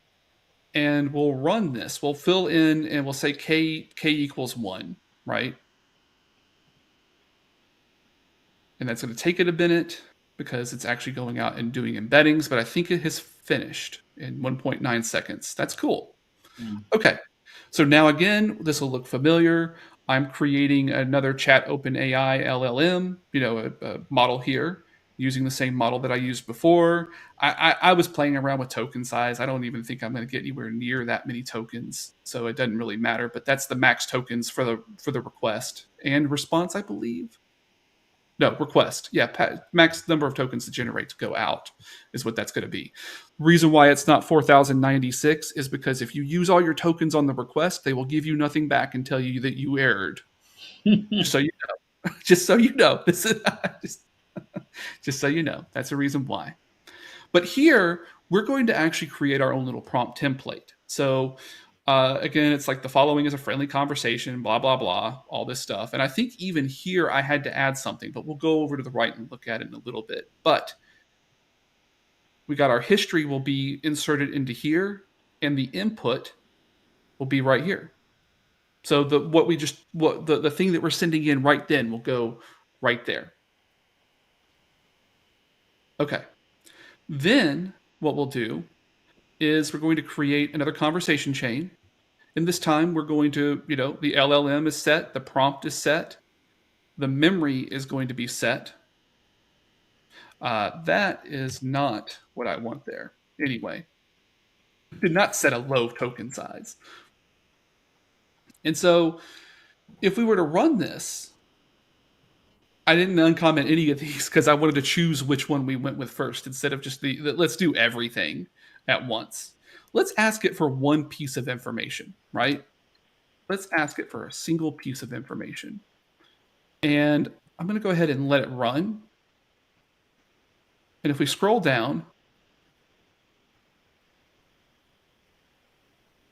and we'll run this. We'll fill in and we'll say k equals 1, right? And that's going to take it a minute because it's actually going out and doing embeddings, but I think it has finished in 1.9 seconds. That's cool. Mm. Okay. So now again, this will look familiar. I'm creating another Chat OpenAI LLM, a model here using the same model that I used before. I was playing around with token size. I don't even think I'm going to get anywhere near that many tokens, so it doesn't really matter. But that's the max tokens for the request and response, I believe. No, request. Yeah, max number of tokens to generate to go out is what that's going to be. Reason why it's not 4,096 is because if you use all your tokens on the request, they will give you nothing back and tell you that you erred. Just so you know. Just so you know. This is just so you know. That's the reason why. But here, we're going to actually create our own little prompt template. So again, it's like the following is a friendly conversation, blah, blah, blah, all this stuff. And I think even here I had to add something, but we'll go over to the right and look at it in a little bit. But we got our history will be inserted into here, and the input will be right here. So the thing that we're sending in right then will go right there. Okay. Then what we'll do is we're going to create another conversation chain. And this time we're going to, the LLM is set, the prompt is set, the memory is going to be set. That is not what I want there. Anyway, did not set a low token size. And so if we were to run this, I didn't uncomment any of these because I wanted to choose which one we went with first instead of just let's do everything at once. Let's ask it for one piece of information, right? Let's ask it for a single piece of information. And I'm going to go ahead and let it run. And if we scroll down,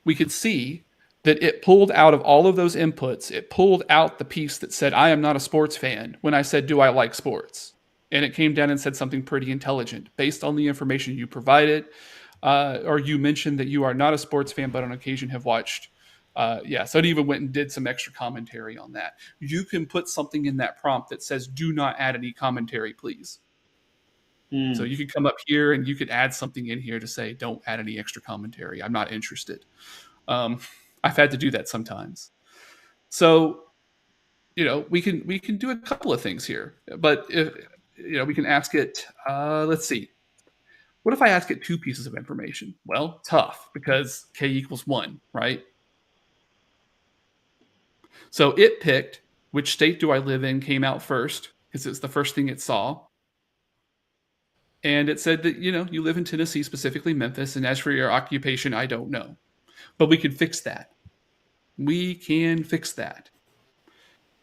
we can see that it pulled out of all of those inputs, it pulled out the piece that said, I am not a sports fan when I said, do I like sports? and it came down and said something pretty intelligent based on the information you provided. Or you mentioned that you are not a sports fan, but on occasion have watched. Yeah, so it even went and did some extra commentary on that. You can put something in that prompt that says, "Do not add any commentary, please." So Mm. you could come up here and you could add something in here to say, "Don't add any extra commentary. I'm not interested." Um, I've had to do that sometimes. So we can do a couple of things here, but if we can ask it. Let's see. What if I ask it two pieces of information? Well, tough because k equals 1, right? So it picked which state do I live in came out first because it's the first thing it saw. And it said that, you live in Tennessee, specifically Memphis. And as for your occupation, I don't know. But we can fix that. We can fix that.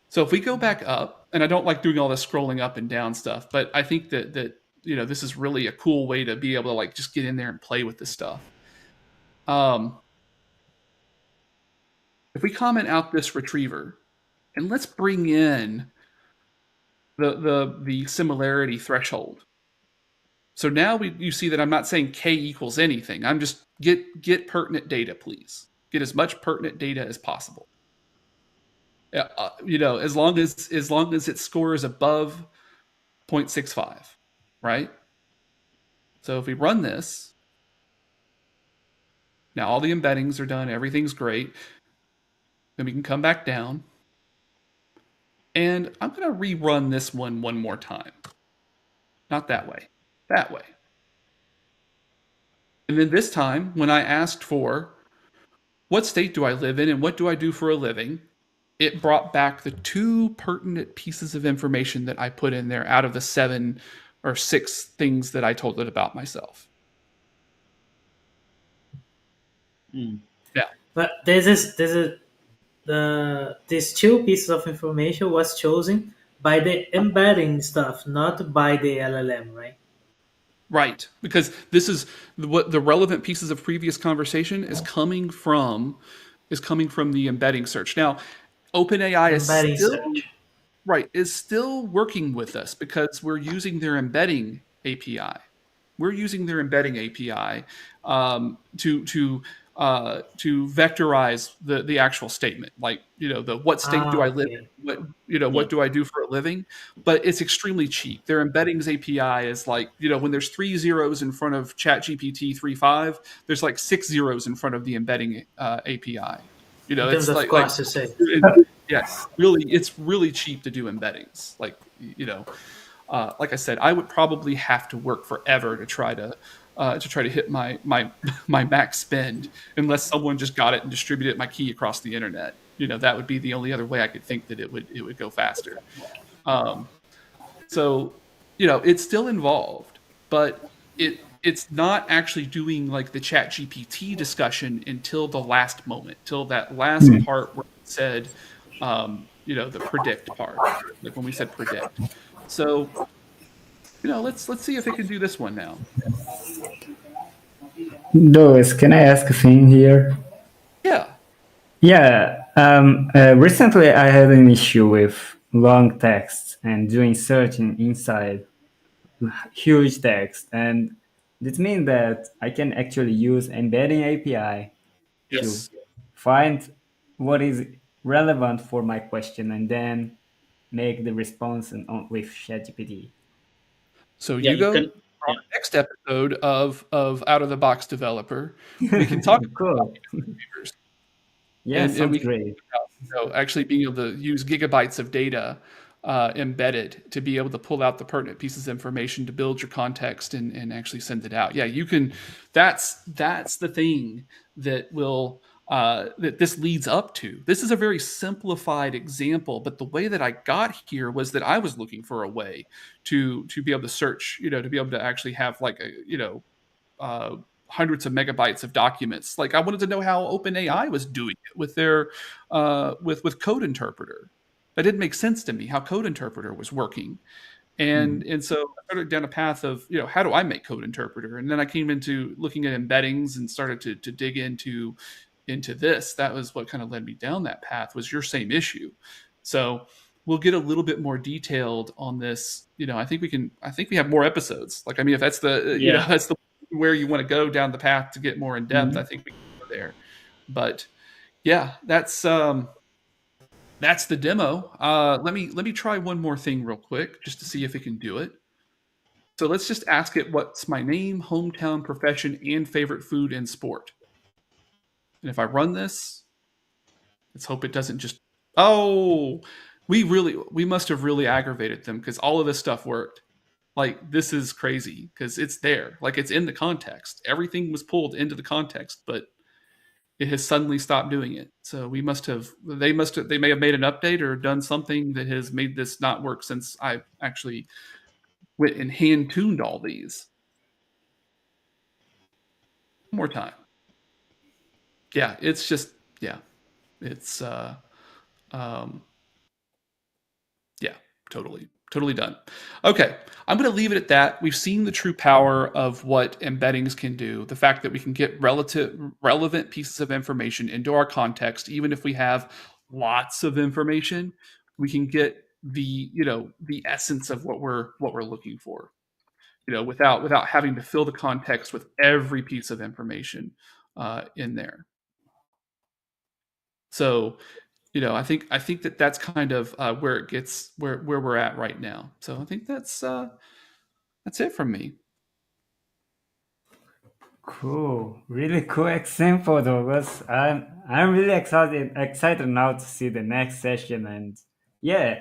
So if we go back up, and I don't like doing all this scrolling up and down stuff, but I think that this is really a cool way to be able to like just get in there and play with this stuff. Um, if we comment out this retriever, and let's bring in the similarity threshold. So now you see that I'm not saying k equals anything. I'm just get pertinent data, please. Get as much pertinent data as possible. As long as its score is above 0.65, right? So if we run this, now all the embeddings are done, everything's great. Then we can come back down. And I'm going to rerun this one more time. Not that way, that way. And then this time, when I asked for what state do I live in and what do I do for a living, it brought back the two pertinent pieces of information that I put in there out of the 7 or 6 things that I told it about myself. Mm. Yeah. But these two pieces of information was chosen by the embedding stuff, not by the LLM, right? Right, because this is what the relevant pieces of previous conversation is coming from the embedding search. Now, OpenAI is Embedding still search. right is still working with us because we're using their embedding API. We're using their embedding API to vectorize the actual statement, like the what state do I live Okay. in, Yeah. what do I do for a living, but it's extremely cheap. Their embeddings API is like when there's 3 zeros in front of ChatGPT 3.5, there's like 6 zeros in front of the embedding API. In terms It's of like cost, you say. yeah, it's really cheap to do embeddings. Like I said, I would probably have to work forever to try to hit my max spend unless someone just got it and distributed my key across the internet. That would be the only other way I could think that it would go faster. Um, so it's still involved, but it's not actually doing like the Chat GPT discussion until the last moment, till that last Hmm. part where it said, the predict part, like when we said predict. So let's see if it can do this one now. Doris, can I ask a thing here? Yeah. Yeah, recently I had an issue with long text and doing searching inside huge text, and this means that I can actually use embedding API to Yes. find what is relevant for my question and then make the response with ChatGPT. So Yeah, you you go can. on Yeah. the next episode of Out of the Box Developer. We can talk about Cool. computers, Yeah, and we sounds can great. talk about actually being able to use gigabytes of data embedded to be able to pull out the pertinent pieces of information to build your context and actually send it out. Yeah, you can. That's the thing that will that this leads up to. This is a very simplified example, but the way that I got here was that I was looking for a way to be able to search, to be able to actually have like uh, hundreds of megabytes of documents. Like I wanted to know how OpenAI was doing it with their with Code Interpreter. That didn't make sense to me how Code Interpreter was working. And so I started down a path of how do I make Code Interpreter, and then I came into looking at embeddings and started to dig into this. That was what kind of led me down that path, was your same issue. So we'll get a little bit more detailed on this. I think we can. I think we have more episodes. Like, I mean, if that's the Yeah. that's the where you want to go down the path to get more in depth, I Mhm. think we can go there. But yeah, that's the demo. Let me try one more thing real quick just to see if it can do it. So let's just ask it what's my name, hometown, profession, and favorite food and sport. And if I run this, let's hope it doesn't just. Oh, we must have really aggravated them because all of this stuff worked. Like, this is crazy because it's there, like it's in the context. Everything was pulled into the context, but it has suddenly stopped doing it. So they may have made an update or done something that has made this not work since I actually went and hand tuned all these. One more time. Yeah, it's just yeah, it's um yeah, totally done. Okay, I'm going to leave it at that. We've seen the true power of what embeddings can do. The fact that we can get relevant pieces of information into our context, even if we have lots of information, we can get the essence of what we're looking for. Without having to fill the context with every piece of information in there. So I think that's kind of where it gets where we're at right now. So I think that's it from me. Cool, really cool example, Douglas. I'm really excited now to see the next session, and yeah,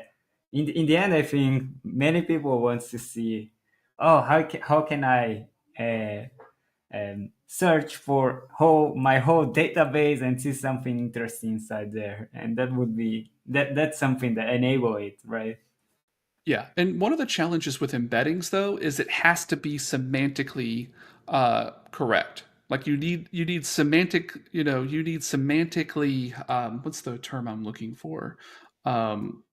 in the end, I think many people want to see, oh, how can I search for my whole database and see something interesting inside there, and that's something that enable it, right? Yeah, and one of the challenges with embeddings though is it has to be semantically correct. Like you need semantically what's the term I'm looking for? Um,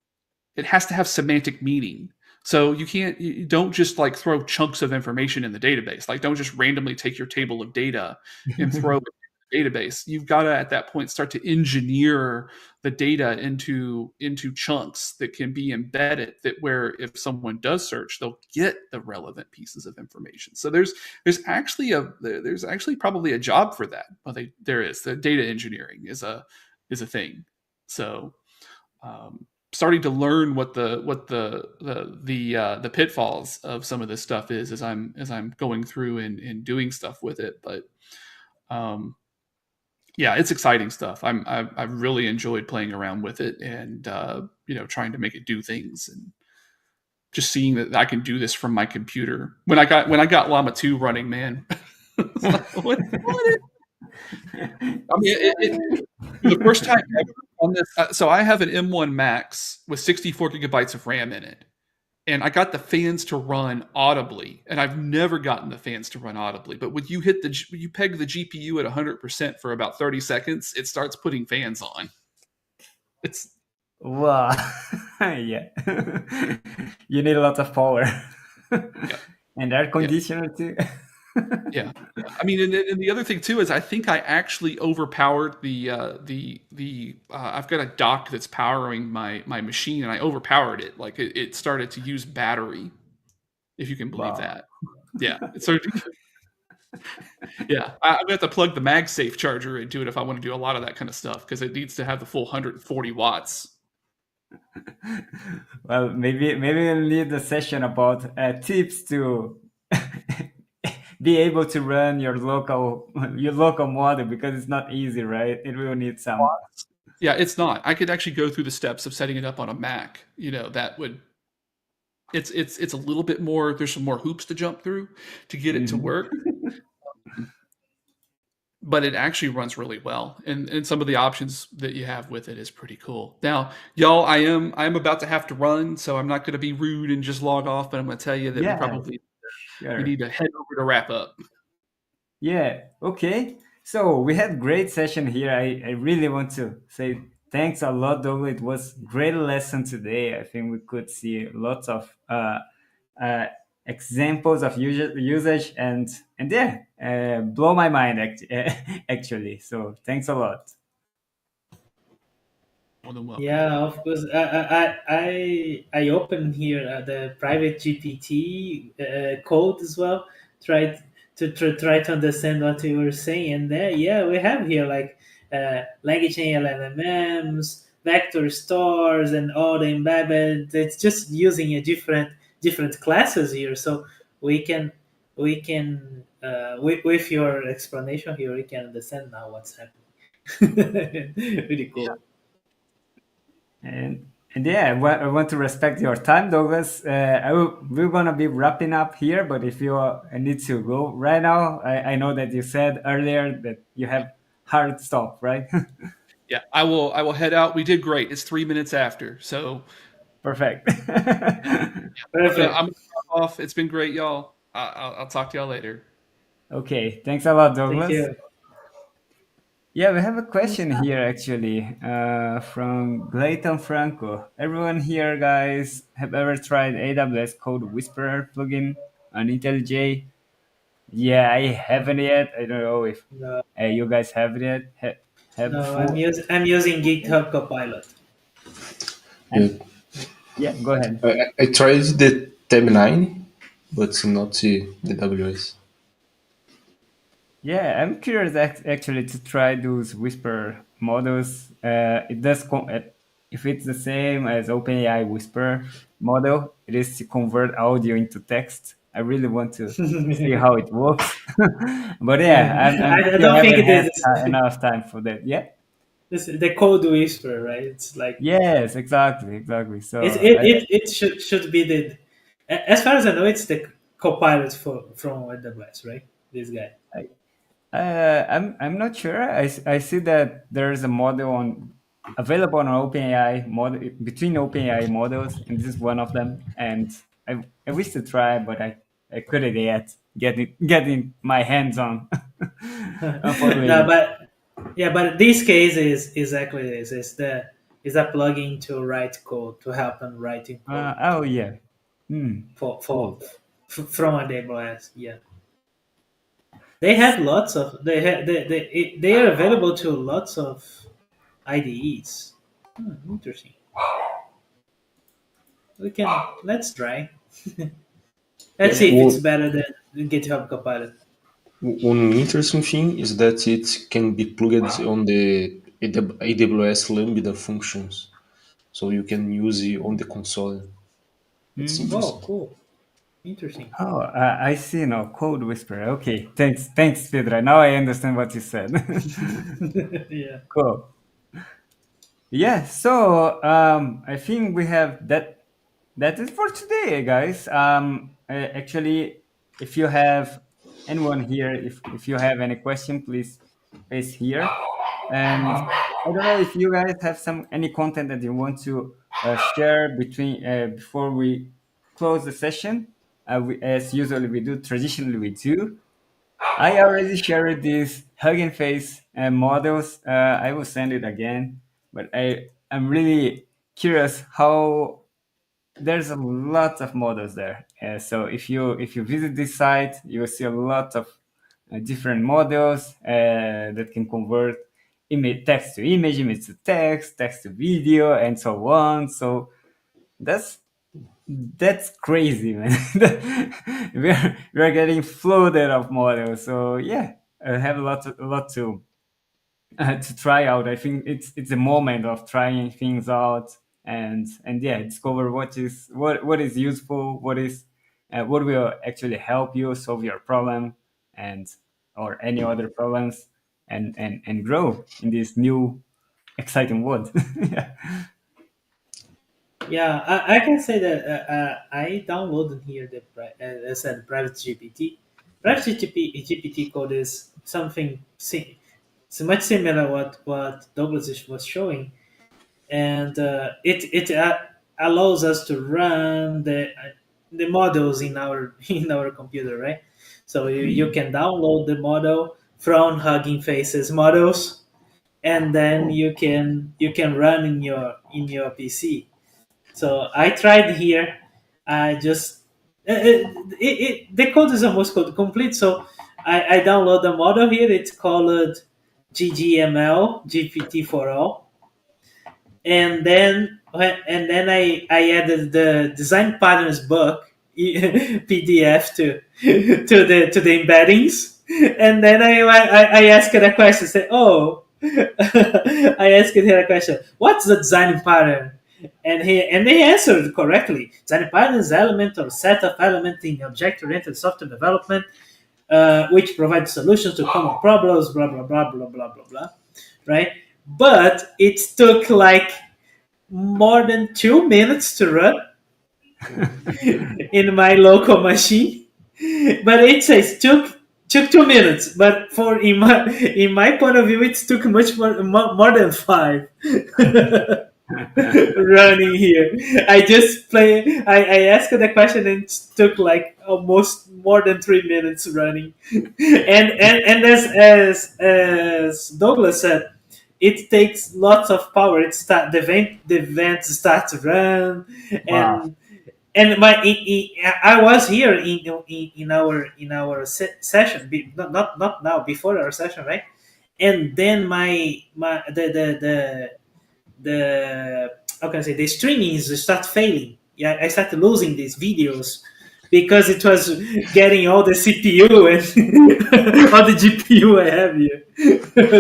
it has to have semantic meaning. So you don't just like throw chunks of information in the database. Like, don't just randomly take your table of data and throw it in the database. You've got to at that point start to engineer the data into chunks that can be embedded, that where if someone does search, they'll get the relevant pieces of information. So there's actually probably a job for that. Well, there is. The data engineering is a thing. So starting to learn what the pitfalls of some of this stuff is as I'm going through and doing stuff with it. But um, yeah, it's exciting stuff. I've really enjoyed playing around with it and trying to make it do things and just seeing that I can do this from my computer. When I got Llama 2 running, man, it's like, what? I mean, for the first time ever on this. So I have an M1 Max with 64 gigabytes of RAM in it, and I got the fans to run audibly. And I've never gotten the fans to run audibly, but when you peg the GPU at 100% for about 30 seconds, it starts putting fans on. It's Wow. Yeah. You need a lot of power. yeah, And air yeah. conditioner too. Yeah, yeah. I mean, and the other thing too is I think I actually overpowered the. I've got a dock that's powering my machine, and I overpowered it. Like it started to use battery, if you can believe Wow. that. Yeah, it started. Yeah, I'm gonna have to plug the MagSafe charger into it if I want to do a lot of that kind of stuff because it needs to have the full 140 watts. Well, maybe we'll need a session about tips to be able to run your local model, because it's not easy, right? It will need some. Yeah, it's not. I could actually go through the steps of setting it up on a Mac. That would. It's a little bit more. There's some more hoops to jump through to get it to Mhm. work. But it actually runs really well, and some of the options that you have with it is pretty cool. Now, y'all, I'm about to have to run, so I'm not going to be rude and just log off. But I'm going to tell you that Yeah, we sure. need to head over to wrap up. Yeah, okay. So we had great session here. I really want to say thanks a lot, though. It was great lesson today. I think we could see lots of uh, examples of usage, and yeah, blow my mind actually. So thanks a lot. More than welcome. Yeah, of course. I opened here the private GPT code as well. Tried try to understand what you were saying, and there, yeah, we have here like language chain LLMs, vector stores, and all the embedded. It's just using a different classes here, so we can with your explanation here, we can understand now what's happening. Really cool. And yeah, I want to respect your time, Douglas. We're gonna be wrapping up here, but if you need to go right now, I know that you said earlier that you have hard stop, right? Yeah, I will. I will head out. We did great. It's 3 minutes after, so Perfect. Perfect. I'm gonna drop off. It's been great, y'all. I'll talk to y'all later. Okay, thanks a lot, Thank Douglas. you. Yeah, we have a question here actually from Glayton Franco. Everyone here, guys, have ever tried AWS Code Whisperer plugin on IntelliJ? Yeah, I haven't yet. I don't know if No, you guys have it yet. Have no, before? I'm using GitHub Copilot. Yeah. And yeah, go ahead. I tried the Tab 9, but not the AWS. Yeah, I'm curious actually to try those Whisper models. It does if it's the same as OpenAI Whisper model, it is to convert audio into text. I really want to see how it works. But yeah, I'm I still don't think haven't it had is enough time for that. Yeah. the code whisper, right? It's like Yes, exactly, exactly. it So it, it, it should be as far as I know, it's the Copilot from AWS, right? This guy. I, I'm not sure. I see that there is a model on available on OpenAI model between OpenAI models, and this is one of them. And I wish to try, but I couldn't yet getting my hands on. No, Unfortunately. but yeah, but this case is exactly this. It's a plugin to write code to help them writing code Oh yeah. Hmm. for Cool. from AWS. Yeah. They have lots of they are available to lots of IDEs. Interesting. We can let's try. Yeah, Let's see if it's better than GitHub Copilot. one interesting thing is that it can be plugged on the AWS Lambda functions, so you can use it on the console. That's Hmm. Oh, interesting. cool. Interesting. Oh, I see now. Code Whisperer. Okay. Thanks, Pedro. Now I understand what you said. Yeah. Cool. Yeah, so I think we have that. That is for today, guys. Actually, if you have anyone here, if you have any question, please place here. And I don't know if you guys have any content that you want to share between before we close the session. As usually we do, traditionally we do. I already shared these Hugging Face models. I will send it again, but I'm really curious how there's a lot of models there. So if you visit this site, you will see a lot of different models that can convert image text to image to text, text to video, and so on. So that's that's crazy, man. we're getting flooded of models. So yeah, I have a lot to try out. I think it's a moment of trying things out and yeah, discover what is useful, what will actually help you solve your problem and or any other problems and grow in this new exciting world. Yeah. Yeah, I can say that I downloaded here as I said private GPT. GPT code is something it's much similar what Douglas was showing, and it allows us to run the models in our in our computer, right? So you can download the model from Hugging Faces models, and then you can run in your PC. So I tried here. I just the code is almost code complete. So I download the model here. It's called GGML GPT for all, and then I added the design patterns book PDF to the embeddings, and then I asked it a question. Say, oh, I asked her a question. What's the design pattern? And they answered correctly. Design pattern is element or set of elements in object-oriented software development, which provides solutions to common problems. Blah blah blah blah blah blah blah. Right? But it took like more than 2 minutes to run in my local machine. But it says took 2 minutes. But for in my point of view, it took much more than five. Running here. I just play. I asked the question and it took like almost more than 3 minutes running. And as Douglas said, it takes lots of power. The event starts to run, Wow. and I was here in our session, not now, before our session, right? And then my the how can I say, the streamings start failing. Yeah, I started losing these videos because it was getting all the CPU and all the GPU I have here.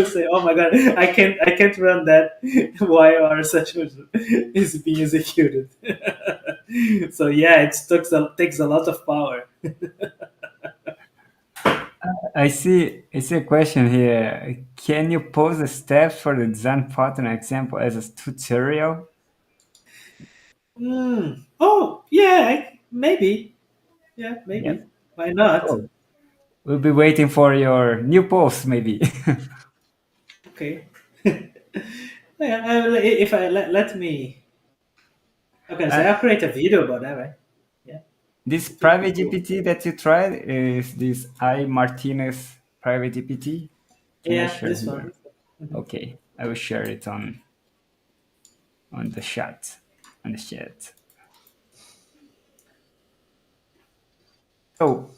Say, oh my god, I can't run that while our session is being executed. So yeah, takes a lot of power. I see a question here. Can you pose the steps for the design pattern example as a tutorial? Oh yeah, maybe. Yeah, Yep. maybe. Why not? Oh, we'll be waiting for your new post, maybe. Okay. Yeah, if I let me, okay, so uh, I'll create a video about that, right? Yeah, this it would be private cool. GPT that you tried is this I Martinez private GPT. Can I Yeah, share this one. here? Okay, I will share it on the chat. On the chat. So,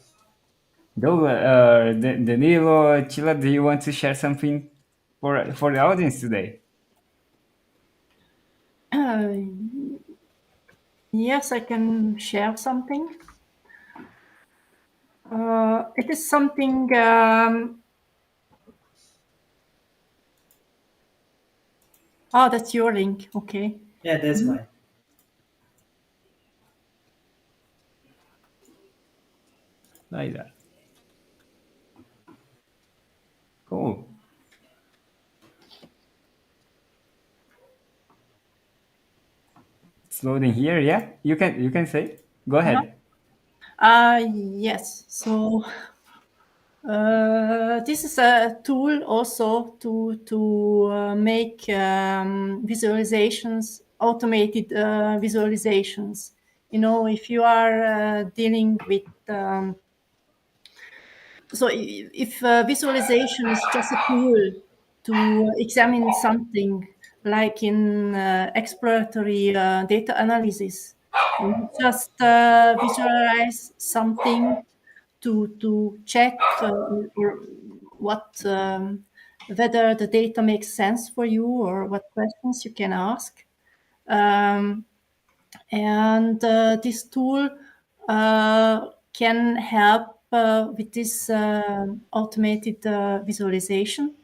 Danilo, Chila, do you want to share something for the audience today? Uh, yes, I can share something. It is something. Oh, that's your link. Okay. Yeah, that's mine. Like that. Cool. It's loading here. Yeah, you can say. Go Yeah. ahead. Yes. So this is a tool also to make visualizations, automated visualizations. If you are dealing with so if visualization is just a tool to examine something, like in exploratory data analysis, you just visualize something to check or what whether the data makes sense for you or what questions you can ask. Um, and this tool can help with this automated visualization.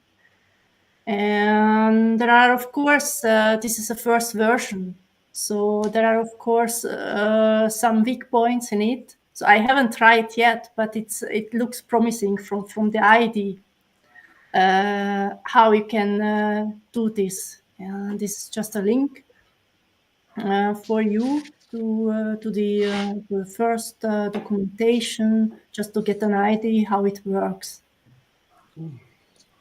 And there are, of course, this is a first version. So there are, of course, some weak points in it. So I haven't tried yet, but it looks promising from the ID how you can do this. And this is just a link for you to the first documentation, just to get an idea how it works.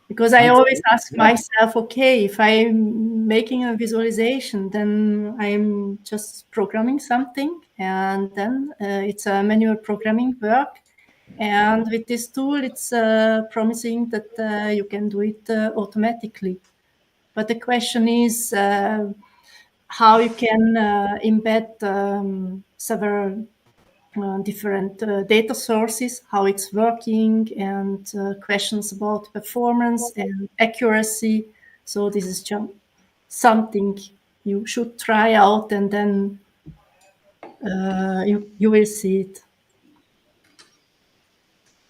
Because I Sounds always good. ask Yeah. myself, okay, if I'm making a visualization, then I'm just programming something, and then it's a manual programming work. And with this tool, it's promising that you can do it automatically. But the question is how you can embed several different data sources, how it's working, and questions about performance and accuracy. So this is just something you should try out, and then you will see it.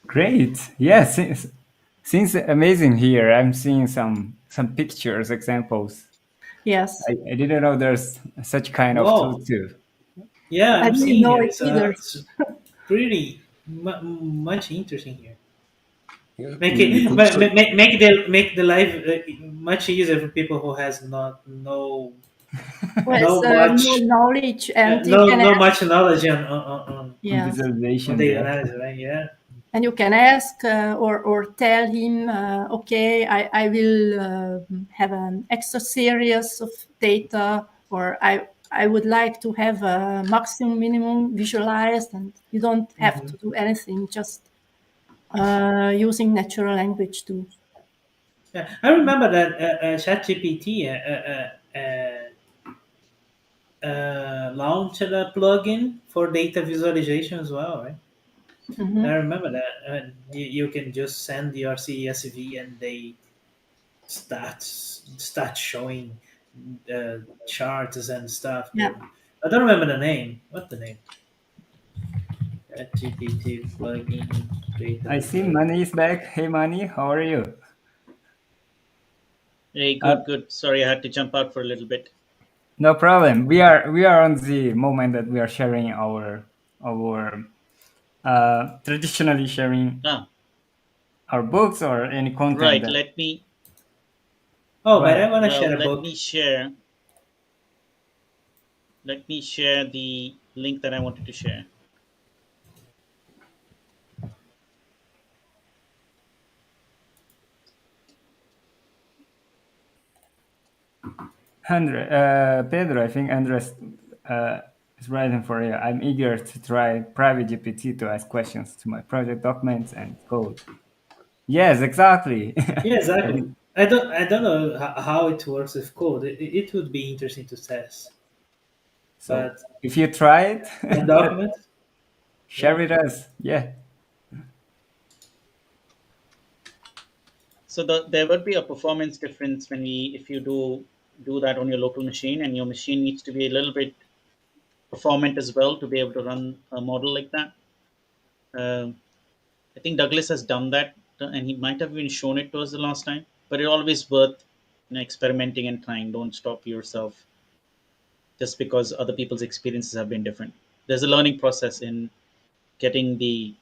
Great. Yeah, seems amazing here. I'm seeing some pictures, examples. Yes, I didn't know there's such kind of tool Wow. too. Yeah, I I'm didn't seeing know here. it either. It's pretty much interesting here. Yeah, Make you it could search. make the life much easier for people who has not Well, it's no knowledge, and you can no ask. much knowledge On Yes, on visualizations, data yeah. analysis, right? Yeah. and you can ask or tell him, okay, I will have an extra series of data, or I would like to have a maximum minimum visualized, and you don't have Hmm. to do anything, just using natural language too. Yeah, I remember that ChatGPT launched a plugin for data visualization as well, right? I Hmm. remember that you can just send your CSV and they start showing charts and stuff. Yeah. I don't remember the name. What's the name? ChatGPT plugin data I see visualization. Money is back. Hey, Money, how are you? Hey, Uh, good, good. Sorry, I had to jump out for a little bit. no problem. We are on the moment that we are sharing our traditionally sharing Ah, our books or any content right. that. Oh, Go but I ahead. want to Well, share a let book. me share. Let me share the link that I wanted to share. 100. Pedro, I think Andres uh, is writing for you. I'm eager to try private GPT to ask questions to my project documents and code. Yes, exactly. Yeah, That exactly. is- I don't know how it works with code. It would be interesting to test, so but if you try it, the documents, share yeah. with us. Yeah. So there would be a performance difference when if you do that on your local machine, and your machine needs to be a little bit performant as well to be able to run a model like that. Um I think Douglas has done that, and he might have even shown it to us the last time. But it's always worth experimenting and trying. Don't stop yourself just because other people's experiences have been different. There's a learning process in getting the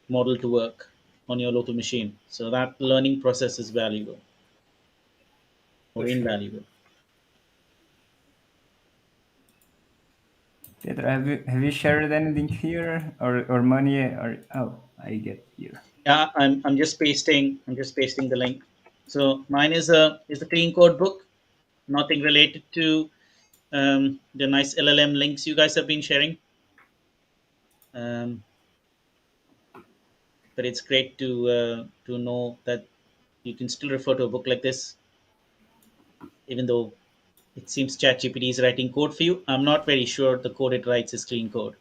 model to work on your local machine. So that learning process is valuable or For sure. invaluable. Pedro, have you shared anything here or money or oh I get you. Yeah, I'm just pasting the link. So mine is a clean code book, nothing related to the nice LLM links you guys have been sharing. Um, but it's great to know that you can still refer to a book like this, even though it seems ChatGPT is writing code for you. I'm not very sure the code it writes is clean code,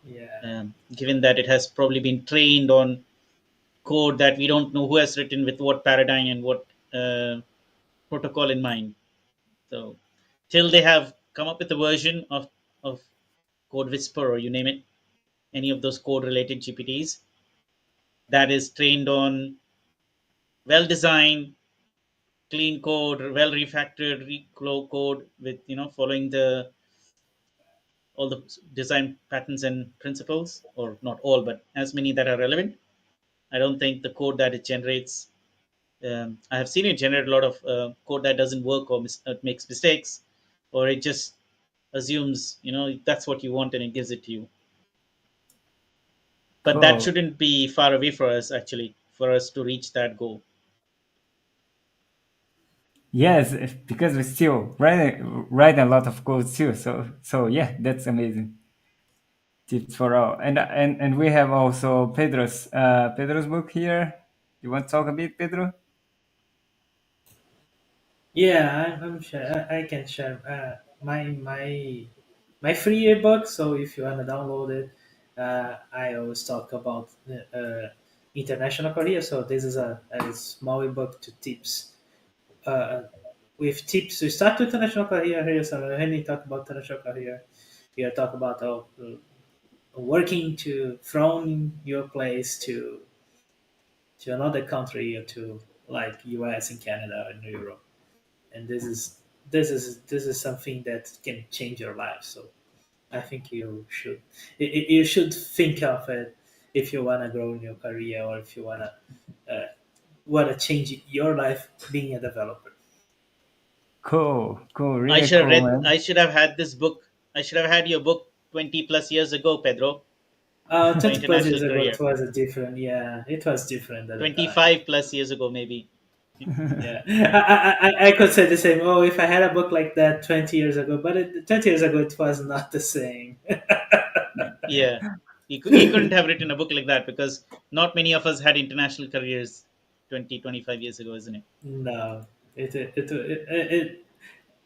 Yeah. given that it has probably been trained on code that we don't know who has written with what paradigm and what protocol in mind. So till they have come up with a version of Code Whisper or you name it, any of those code related GPTs that is trained on well designed, clean code, well refactored code with following the all the design patterns and principles, or not all, but as many that are relevant. I don't think the code that it generates. I have seen it generate a lot of code that doesn't work or makes mistakes, or it just assumes that's what you want and it gives it to you. But that Cool. shouldn't be far away for us actually, for us to reach that goal. Yes, because we still write a lot of code too. So yeah, that's amazing. Tips for all. And we have also Pedro's book here. You want to talk a bit, Pedro? Yeah, I'm sure I can share my free ebook. So if you wanna download it, I always talk about international career. So this is a small ebook to tips. with tips to start international career here. So when we talk about international career, we are talk about working to from your place to another country or to like US and Canada and Europe. And this is something that can change your life. So I think you should think of it if you wanna grow in your career or if you wanna change your life being a developer. Cool, cool, I really should have cool, read. man. I should have had this book. I should have had your book 20 plus years ago, Pedro, for 20 plus years international ago, it career. was a different. Yeah, it was different at the time. 25 plus years ago, maybe. Yeah, I could say the same. Oh, if I had a book like that 20 years ago, but 20 years ago it was not the same. Yeah, he couldn't have written a book like that because not many of us had international careers 20, 25 years ago, isn't it? No, it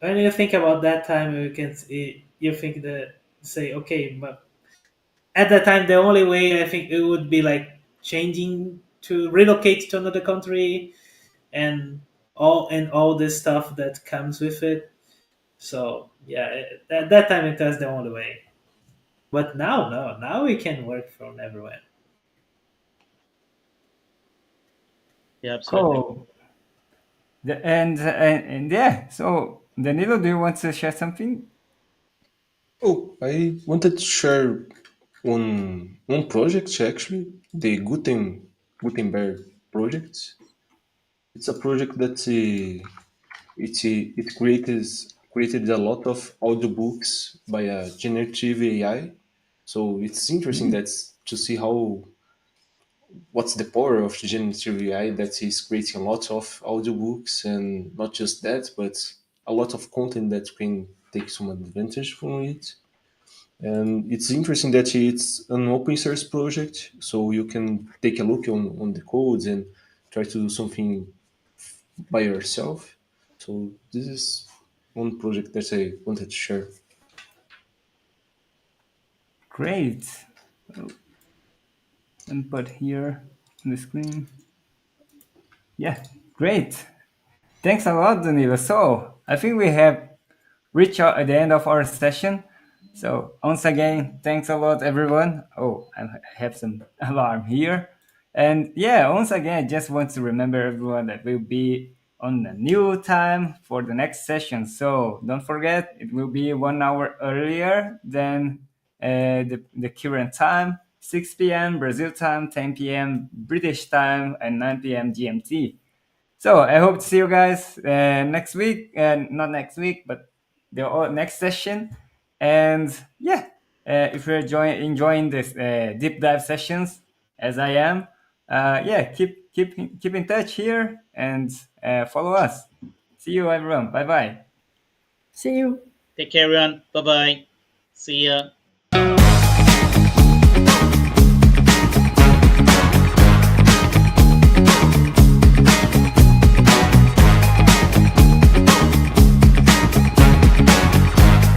when you think about that time, you think that say okay, but at that time the only way I think it would be like changing to relocate to another country and all this stuff that comes with it. So yeah, at that time it was the only way. But now, no, now we can work from everywhere. Yeah, absolutely. Cool. And yeah, so Danilo, do you want to share something? Oh, I wanted to share one project actually, the Gutenberg project. It's a project that it created a lot of audiobooks by a generative AI. So it's interesting Mm, that to see how what's the power of generative AI that is creating a lot of audiobooks and not just that, but a lot of content that can take some advantage from it. And it's interesting that it's an open source project, so you can take a look on the codes and try to do something by yourself. So this is one project that I wanted to share. great. And put here on the screen. Yeah, great. Thanks a lot, Danilo. So I think we have reached out at the end of our session. So once again, thanks a lot, everyone. Oh, I have some alarm here. And yeah, once again, I just want to remember everyone that we'll be on a new time for the next session. So don't forget, it will be 1 hour earlier than the current time, 6 p.m. Brazil time, 10 p.m. British time, and 9 p.m. GMT. So I hope to see you guys next week, and not next week, but the next session. And yeah, if you're enjoying this deep dive sessions, as I am, yeah, keep in touch here and follow us. See you, everyone. Bye bye. See you. Take care, everyone. Bye bye. See ya.